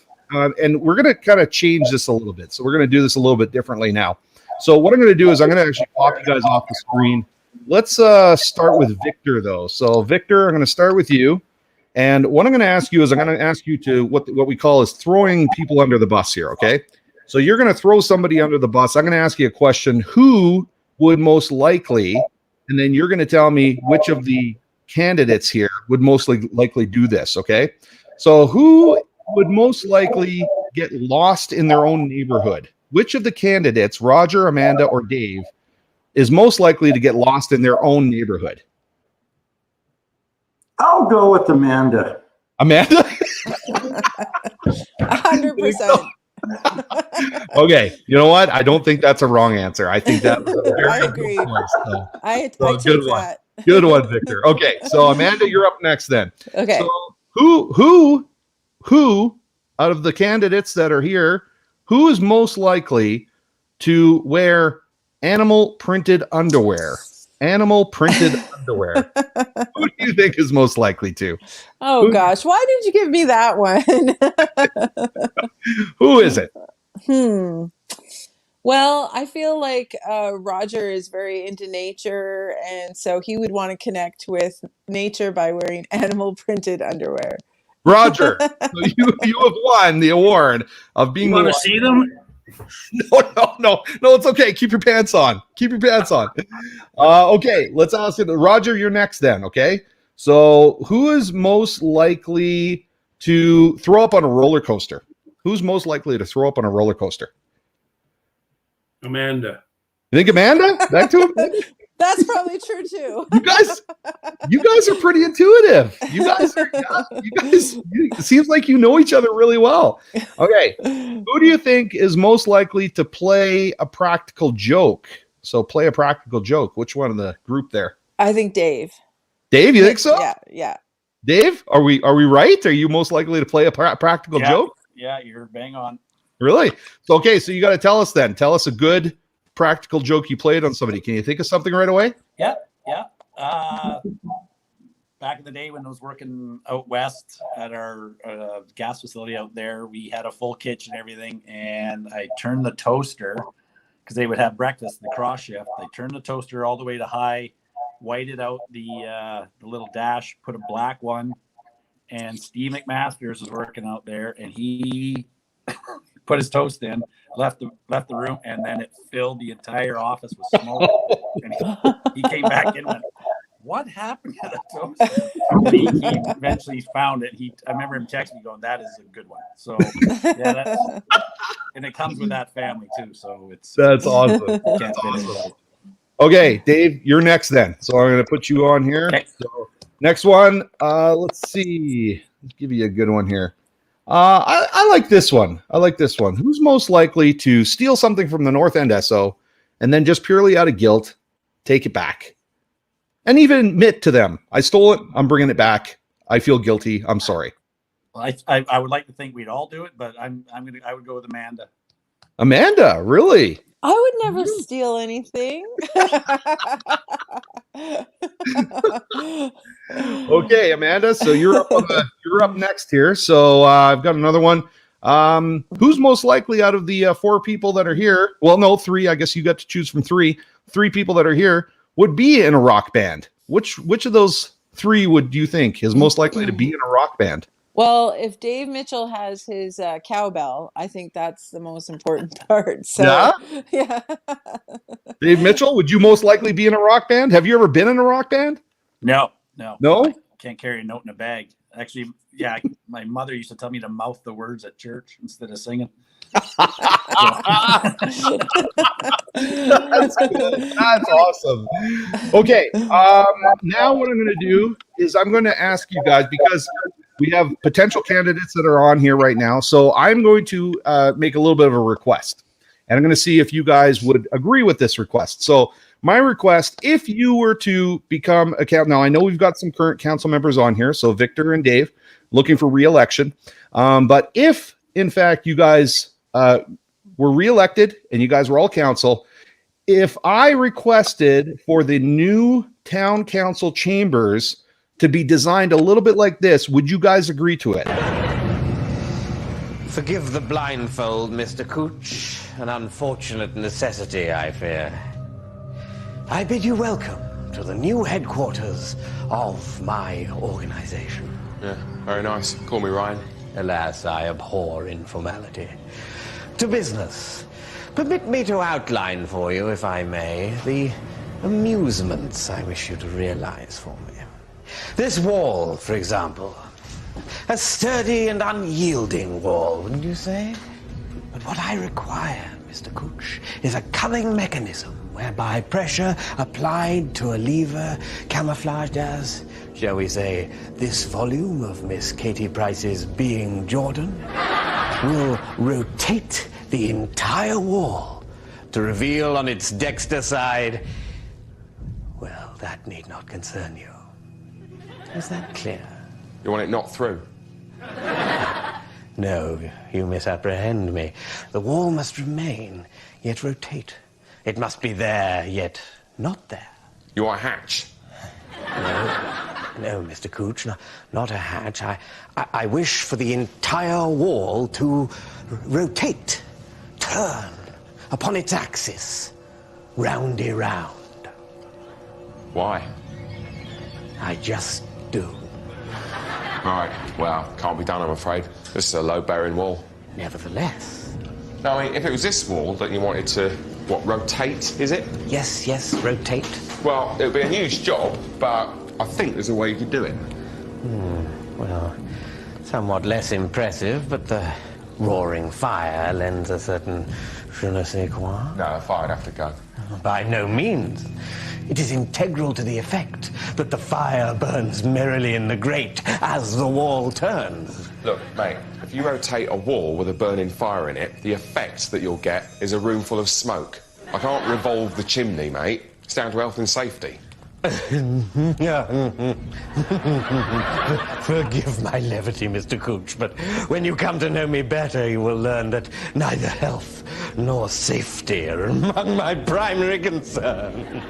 and we're going to kind of change this a little bit. So we're going to do this a little bit differently now. So what I'm going to do is I'm going to actually pop you guys off the screen. Let's start with Victor, though. So, Victor, I'm going to start with you. And what I'm going to ask you is I'm going to ask you to what we call is throwing people under the bus here, okay? So you're going to throw somebody under the bus. I'm going to ask you a question. Who would most likely, and then you're going to tell me which of the candidates here would most likely do this, okay? So who would most likely get lost in their own neighborhood? Which of the candidates, Roger, Amanda, or Dave, is most likely to get lost in their own neighborhood? I'll go with Amanda. Amanda? 100%. Okay, you know what? I don't think that's a wrong answer. I think that was a very I good agree. choice. I good take one. that. Good one, Victor. Okay, so Amanda, you're up next then. Okay. So who out of the candidates that are here, who is most likely to wear animal printed underwear? Animal printed underwear. Who do you think is most likely to? Oh gosh, why did you give me that one? Who is it? Well, I feel like Roger is very into nature, and so he would want to connect with nature by wearing animal printed underwear. Roger, so you have won the award of being You the want to one. see them? No, it's okay. Keep your pants on. Keep your pants on. Okay, let's ask it. Roger, you're next then, okay? So who is most likely to throw up on a roller coaster? Who's most likely to throw up on a roller coaster? Amanda. You think Amanda? Back to Amanda? That's probably true too. You guys are pretty intuitive. It seems like you know each other really well. Okay. Who do you think is most likely to play a practical joke? So play a practical joke. Which one in the group there? I think Dave. Dave, you think so? Yeah. Dave, are we right? Are you most likely to play a practical joke? Yeah, you're bang on. Really? So okay, so you got to tell us then. Tell us a good practical joke you played on somebody. Can you think of something right away? Yeah. Back in the day when I was working out west at our gas facility out there, we had a full kitchen and everything, and I turned the toaster because they would have breakfast, the cross shift. I turned the toaster all the way to high, whited out the little dash, put a black one, and Steve McMasters was working out there, and he put his toast in, left the room, and then it filled the entire office with smoke. And he came back in and went, "What happened to the toast?" And he eventually found it. I remember him texting me going, "That is a good one." So yeah, and it comes with that family too. So that's awesome. That's awesome. Okay, Dave, you're next then. So I'm going to put you on here. Okay. So next one. Let's see. Let's give you a good one here. I like this one. Who's most likely to steal something from the North End SO and then just purely out of guilt, take it back? And even admit to them, I stole it, I'm bringing it back. I feel guilty. I'm sorry. Well, I would like to think we'd all do it, but I would go with Amanda. Amanda, really? I would never steal anything. Okay, Amanda. So you're up next here. So I've got another one. Who's most likely out of the 4 people that are here? Well, no, 3. I guess you got to choose from 3. 3 people that are here would be in a rock band. Which of those 3 would you think is most likely to be in a rock band? Well, if Dave Mitchell has his cowbell, I think that's the most important part. So, yeah. Dave Mitchell, would you most likely be in a rock band? Have you ever been in a rock band? No. No? I can't carry a note in a bag. Actually, yeah, my mother used to tell me to mouth the words at church instead of singing. That's good. That's awesome. Okay. Now what I'm going to do is I'm going to ask you guys, because we have potential candidates that are on here right now. So I'm going to make a little bit of a request, and I'm going to see if you guys would agree with this request. So my request, if you were to become a council, now I know we've got some current council members on here, so Victor and Dave looking for re-election. But if in fact you guys were re-elected and you guys were all council, if I requested for the new town council chambers to be designed a little bit like this, would you guys agree to it? Forgive the blindfold, Mr. Cooch. An unfortunate necessity, I fear. I bid you welcome to the new headquarters of my organization. Yeah, very nice. Call me Ryan. Alas, I abhor informality. To business. Permit me to outline for you, if I may, the amusements I wish you to realize for me. This wall, for example. A sturdy and unyielding wall, wouldn't you say? But what I require, Mr. Cooch, is a cunning mechanism whereby pressure applied to a lever camouflaged as, shall we say, this volume of Miss Katie Price's Being Jordan, will rotate the entire wall to reveal on its dexter side, well, that need not concern you. Is that clear? You want it knocked through? No, you misapprehend me. The wall must remain, yet rotate. It must be there, yet not there. You want a hatch? No, Mr. Cooch, not a hatch. I wish for the entire wall to rotate, turn upon its axis, roundy round. Why? I just do. Right, well, can't be done, I'm afraid. This is a load-bearing wall. Nevertheless. No, I mean, if it was this wall that you wanted to, what, rotate, is it? Yes, rotate. Well, it would be a huge job, but I think there's a way you could do it. Well, somewhat less impressive, but the roaring fire lends a certain je ne sais quoi. No, the fire'd have to go. By no means. It is integral to the effect that the fire burns merrily in the grate as the wall turns. Look, mate, if you rotate a wall with a burning fire in it, the effect that you'll get is a room full of smoke. I can't revolve the chimney, mate. It's down to health and safety. Forgive my levity, Mr. Cooch, but when you come to know me better, you will learn that neither health nor safety are among my primary concerns.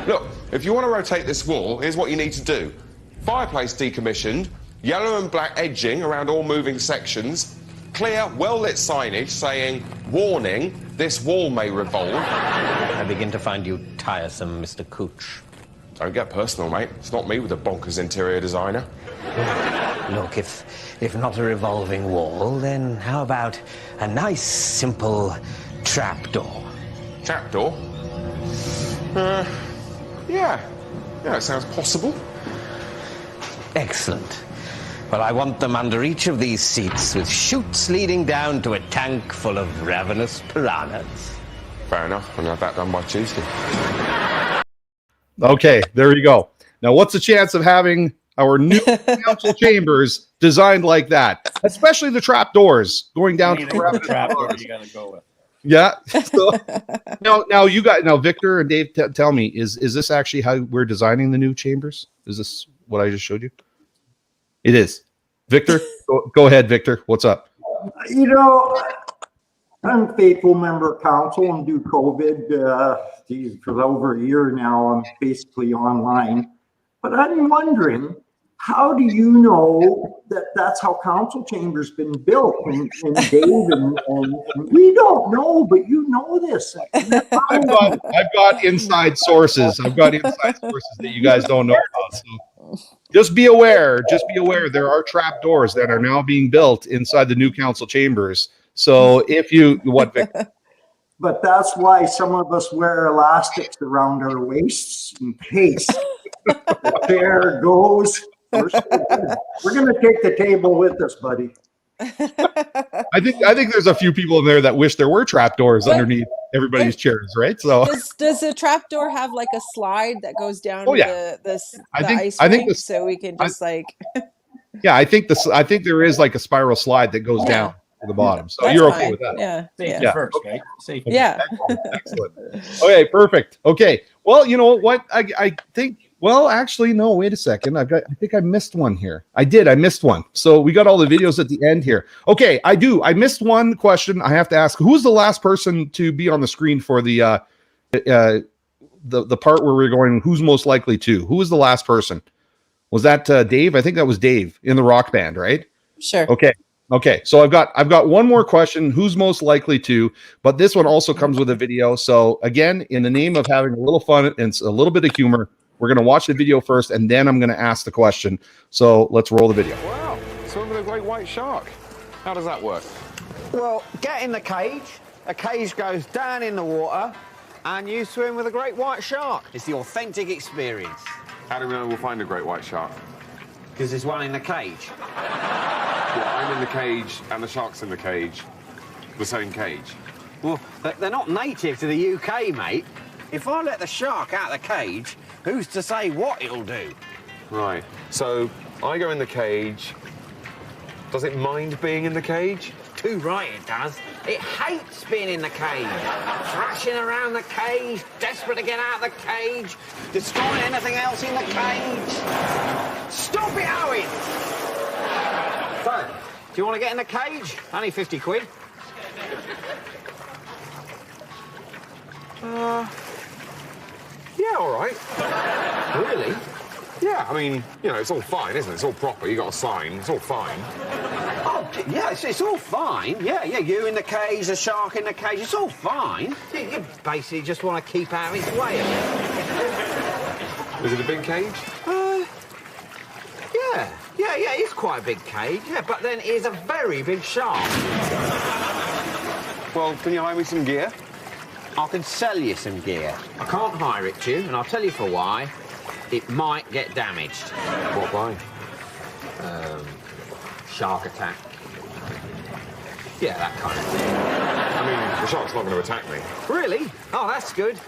Look, if you want to rotate this wall, here's what you need to do. Fireplace decommissioned, yellow and black edging around all moving sections, clear, well-lit signage saying, warning, this wall may revolve. I begin to find you tiresome, Mr. Cooch. Don't get personal, mate. It's not me with a bonkers interior designer. Look, if not a revolving wall, then how about a nice, simple trapdoor? Trapdoor? Yeah, it sounds possible. Excellent. Well, I want them under each of these seats with chutes leading down to a tank full of ravenous piranhas. Fair enough. I'm going to have that done by Tuesday. Okay, there you go. Now, what's the chance of having our new council chambers designed like that? Especially the trap doors going down to the trap door you got to go with. Yeah. So, now you got Victor and Dave. Tell me, is this actually how we're designing the new chambers? Is this what I just showed you? It is. Victor, go ahead, Victor. What's up? You know, I'm a faithful member of council and due COVID. For over a year now, I'm basically online. But I'm wondering, how do you know that that's how council chambers been built? And Dave and we don't know, but you know this. I've got inside sources. I've got inside sources that you guys don't know about. So just be aware. Just be aware. There are trap doors that are now being built inside the new council chambers. So if you Victor? But that's why some of us wear elastics around our waists in case. There goes. We're going to take the table with us, buddy. I think there's a few people in there that wish there were trapdoors underneath everybody's chairs, right? So does the trapdoor have like a slide that goes down to the ice rink so we can just yeah, I think there is like a spiral slide that goes down to the bottom. So that's you're fine. okay with that. Yeah. Safety first, okay? Safety. Yeah. Excellent. Okay, perfect. Okay. Well, you know what? I think. Well, actually, no. Wait a second. I think I missed one here. I missed one. So we got all the videos at the end here. Okay, I do. I missed one question. I have to ask. Who's the last person to be on the screen for the part where we're going? Who's most likely to? Who was the last person? Was that Dave? I think that was Dave in the rock band, right? Sure. Okay. So I've got one more question. Who's most likely to? But this one also comes with a video. So again, in the name of having a little fun and a little bit of humor, we're going to watch the video first, and then I'm going to ask the question. So let's roll the video. Wow, swim with a great white shark. How does that work? Well, get in the cage. A cage goes down in the water, and you swim with a great white shark. It's the authentic experience. How do we know we'll find a great white shark? Because there's one in the cage. Well, I'm in the cage, and the shark's in the cage. The same cage. Well, they're not native to the UK, mate. If I let the shark out of the cage, who's to say what it'll do? Right. So I go in the cage. Does it mind being in the cage? Too right it does. It hates being in the cage. Thrashing around the cage, desperate to get out of the cage, destroying anything else in the cage. Stop it, Owen! So, do you want to get in the cage? Only 50 quid. Yeah, all right. Really? Yeah, I mean, you know, it's all fine, isn't it? It's all proper. You got a sign. It's all fine. Oh, yeah, it's all fine. Yeah, you in the cage, the shark in the cage, it's all fine. You basically just want to keep out of his way. Is it a big cage? Yeah, it's quite a big cage, yeah, but then here's a very big shark. Well, can you hire me some gear? I can sell you some gear. I can't hire it to you, and I'll tell you for why. It might get damaged. What, why? Shark attack. Yeah, that kind of thing. I mean, the shark's not going to attack me. Really? Oh, that's good.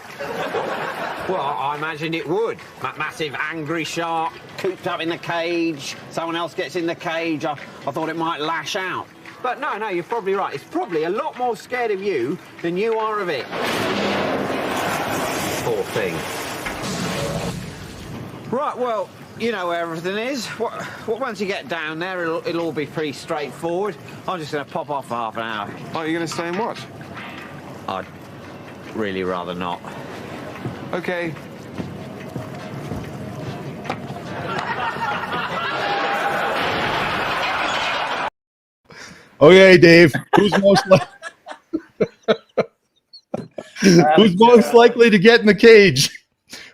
Well, I imagined it would. That massive angry shark, cooped up in the cage. Someone else gets in the cage. I thought it might lash out. But no, you're probably right. It's probably a lot more scared of you than you are of it. Poor thing. Right, well, you know where everything is. Once you get down there, it'll all be pretty straightforward. I'm just going to pop off for half an hour. Oh, you're going to stay and watch? I'd really rather not. Okay. Okay, Dave. Who's most who's most likely to get in the cage?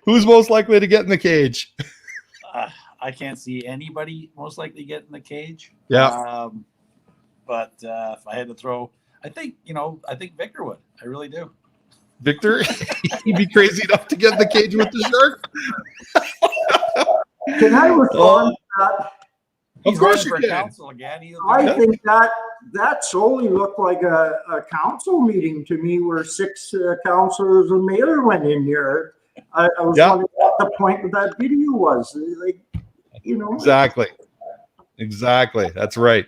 Who's most likely to get in the cage? I can't see anybody most likely get in the cage. Yeah. But if I had to throw, I think Victor would. I really do. Victor? He'd be crazy enough to get in the cage with the shark? Can I respond to that? Of course you for can. council again. I think that solely looked like a council meeting to me where 6 councillors and mayor went in here. I was wondering what the point of that video was. Like, you know. Exactly. That's right.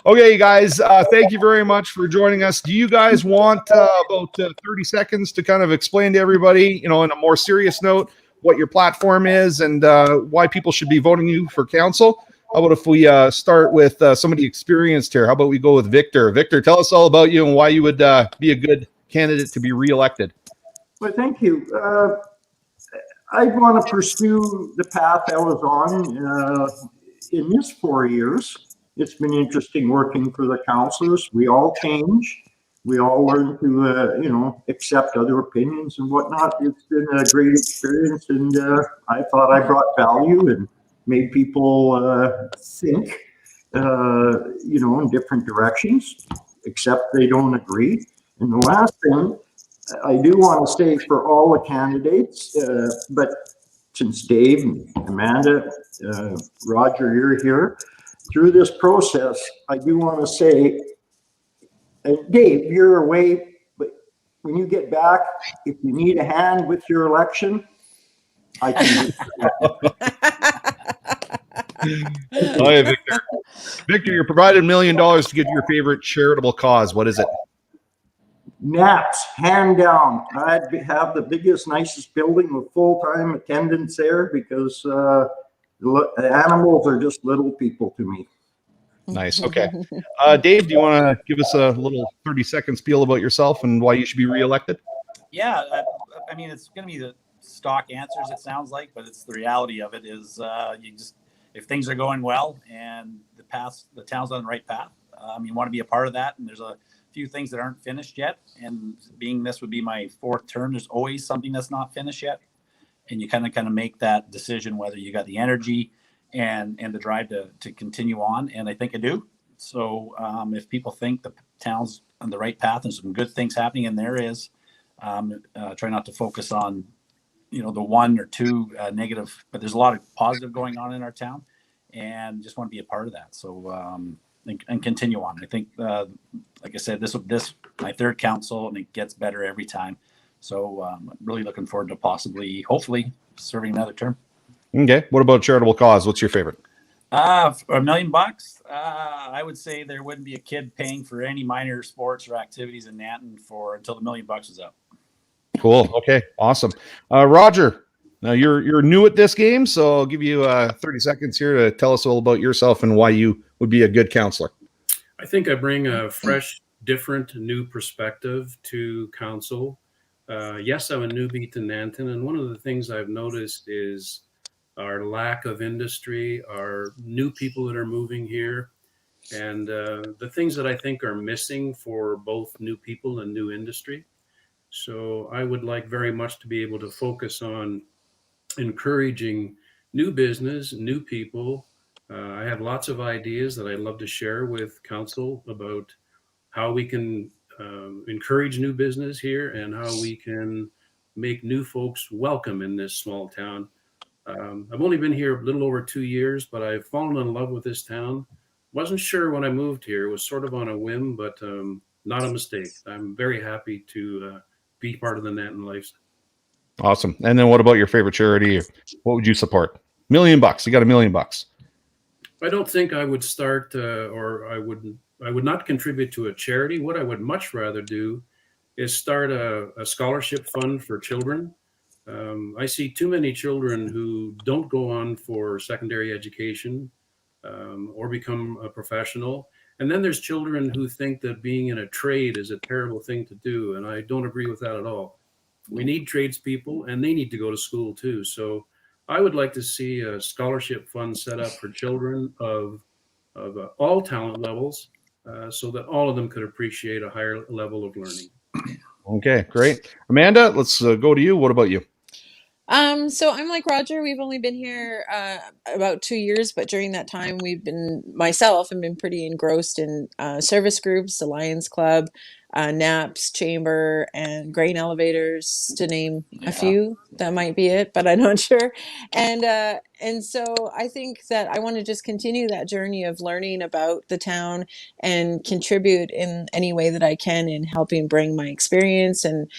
Okay, guys, thank you very much for joining us. Do you guys want about 30 seconds to kind of explain to everybody, you know, in a more serious note, what your platform is and why people should be voting you for council? How about if we start with somebody experienced here? How about we go with Victor? Victor, tell us all about you and why you would be a good candidate to be reelected. Well, thank you. I want to pursue the path I was on in this 4 years. It's been interesting working for the councillors. We all change. We all learn to, accept other opinions and whatnot. It's been a great experience, and I thought I brought value and made people think, in different directions, except they don't agree. And the last thing I do want to say for all the candidates, but since Dave and Amanda, Roger, you're here, through this process, I do want to say, Dave, you're away, but when you get back, if you need a hand with your election, I can. Oh, yeah, Victor. Victor, you're provided $1 million to give your favorite charitable cause. What is it? Naps, hand down. I'd have the biggest, nicest building with full-time attendance there because the animals are just little people to me. Nice. Okay. Dave, do you want to give us a little 30-second spiel about yourself and why you should be reelected? Yeah, I mean, it's going to be the stock answers, it sounds like, but it's the reality of it is if things are going well and the town's on the right path, you want to be a part of that. And there's a few things that aren't finished yet. And being this would be my 4th term, there's always something that's not finished yet. And you kind of make that decision whether you got the energy and the drive to continue on. And I think I do. So if people think the town's on the right path and some good things happening, and there is, try not to focus on, the 1 or 2 negative, but there's a lot of positive going on in our town and just want to be a part of that. So, and continue on. I think, like I said, this my 3rd council, and it gets better every time. So I'm really looking forward to hopefully serving another term. Okay. What about charitable cause? What's your favorite? For $1 million, I would say there wouldn't be a kid paying for any minor sports or activities in Nanton until the $1 million is up. Cool. Okay. Awesome. Roger, now you're new at this game, so I'll give you 30 seconds here to tell us all about yourself and why you would be a good counselor. I think I bring a fresh, different, new perspective to council. Yes, I'm a newbie to Nanton, and one of the things I've noticed is our lack of industry, our new people that are moving here, and the things that I think are missing for both new people and new industry. So I would like very much to be able to focus on encouraging new business, new people. I have lots of ideas that I'd love to share with council about how we can encourage new business here and how we can make new folks welcome in this small town. I've only been here a little over 2 years, but I've fallen in love with this town. Wasn't sure when I moved here. It was sort of on a whim, but not a mistake. I'm very happy to be part of the Nanton Life. Awesome. And then what about your favorite charity? What would you support? $1 million. You got $1 million. I don't think I would start or I would not contribute to a charity. What I would much rather do is start a scholarship fund for children. I see too many children who don't go on for secondary education or become a professional. And then there's children who think that being in a trade is a terrible thing to do. And I don't agree with that at all. We need tradespeople and they need to go to school too. So I would like to see a scholarship fund set up for children of all talent levels so that all of them could appreciate a higher level of learning. Okay, great. Amanda, let's go to you. What about you? So I'm like Roger. We've only been here about 2 years, but during that time, I've been pretty engrossed in service groups, the Lions Club, NAPS, Chamber, and grain elevators, to name a few. That might be it, but I'm not sure. And so I think that I want to just continue that journey of learning about the town and contribute in any way that I can in helping bring my experience and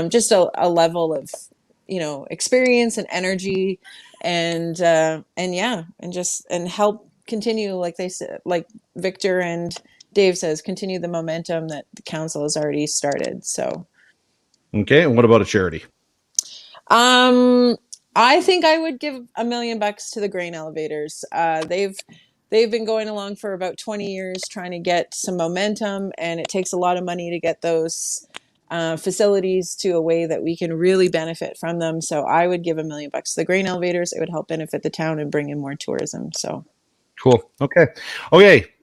just a level of experience and energy and help continue, like they said, like Victor and Dave says, continue the momentum that the council has already started. So okay, and what about a charity? I think I would give $1 million to the grain elevators. They've been going along for about 20 years trying to get some momentum, and it takes a lot of money to get those facilities to a way that we can really benefit from them. So I would give $1 million to the grain elevators. It would help benefit the town and bring in more tourism. So cool. Okay,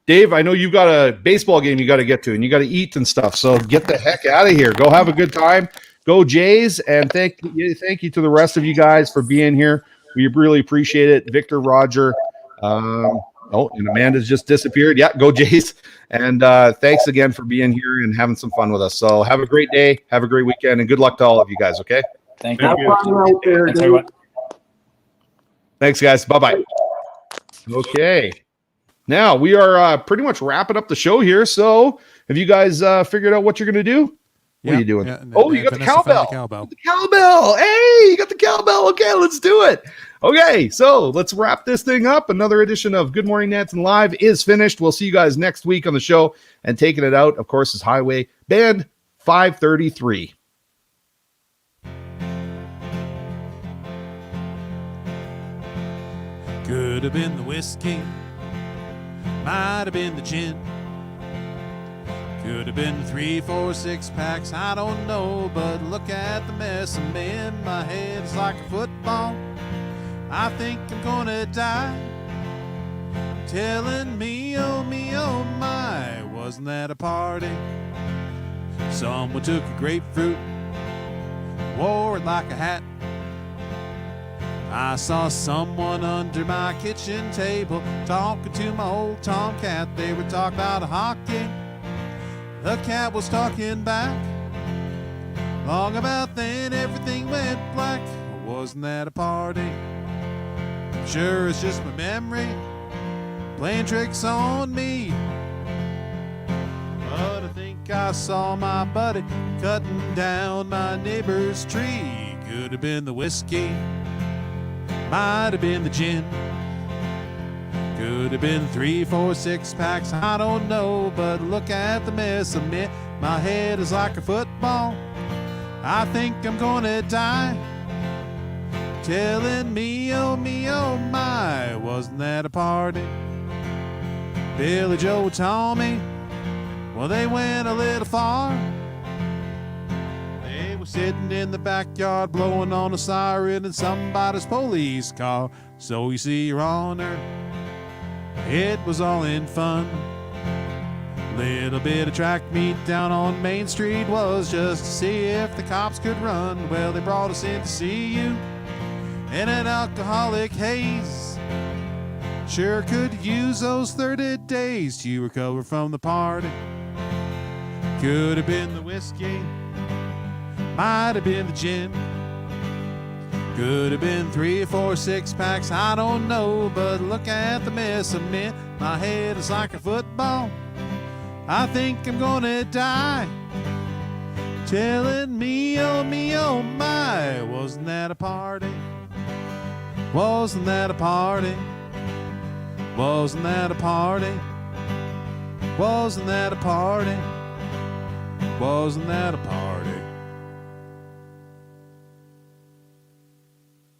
Dave, I know you've got a baseball game you got to get to and you got to eat and stuff. So get the heck out of here. Go have a good time. Go Jays. And thank you to the rest of you guys for being here. We really appreciate it. Victor, Roger, and Amanda's just disappeared. Yeah, go Jays. And thanks again for being here and having some fun with us. So have a great day. Have a great weekend. And good luck to all of you guys, okay? Thank you. Thanks, everyone. Thanks, guys. Bye-bye. Okay. Now, we are pretty much wrapping up the show here. So have you guys figured out what you're going to do? What are you doing? Yeah, you got the cowbell. The cowbell. Hey, you got the cowbell. Okay, let's do it. Okay, so let's wrap this thing up. Another edition of Good Morning Nanton Live is finished. We'll see you guys next week on the show. And taking it out, of course, is Highway Band 533. Could have been the whiskey, might have been the gin. Could have been 3, 4, 6 packs, I don't know. But look at the mess I'm in. My head is like a football. I think I'm gonna die. Telling me, oh my, wasn't that a party? Someone took a grapefruit, wore it like a hat. I saw someone under my kitchen table talking to my old tomcat. They were talking about hockey. The cat was talking back. Long about then, everything went black. Wasn't that a party? I'm sure it's just my memory playing tricks on me. But I think I saw my buddy cutting down my neighbor's tree. Could have been the whiskey, might have been the gin. Could have been 3, 4, 6 packs, I don't know, but look at the mess I'm in. My head is like a football. I think I'm gonna die. Telling me, oh my, wasn't that a party? Billy Joe, Tommy, well, they went a little far. They were sitting in the backyard blowing on a siren in somebody's police car. So you see, Your Honor, it was all in fun. Little bit of track meet down on Main Street was just to see if the cops could run. Well, they brought us in to see you in an alcoholic haze. Sure could use those 30 days to recover from the party. Could have been the whiskey, might have been the gin. Could have been 3, 4, 6 packs, I don't know, but look at the mess I'm in. My head is like a football. I think I'm gonna die. Telling me, oh my, wasn't that a party? Wasn't that a party? Wasn't that a party? Wasn't that a party? Wasn't that a party?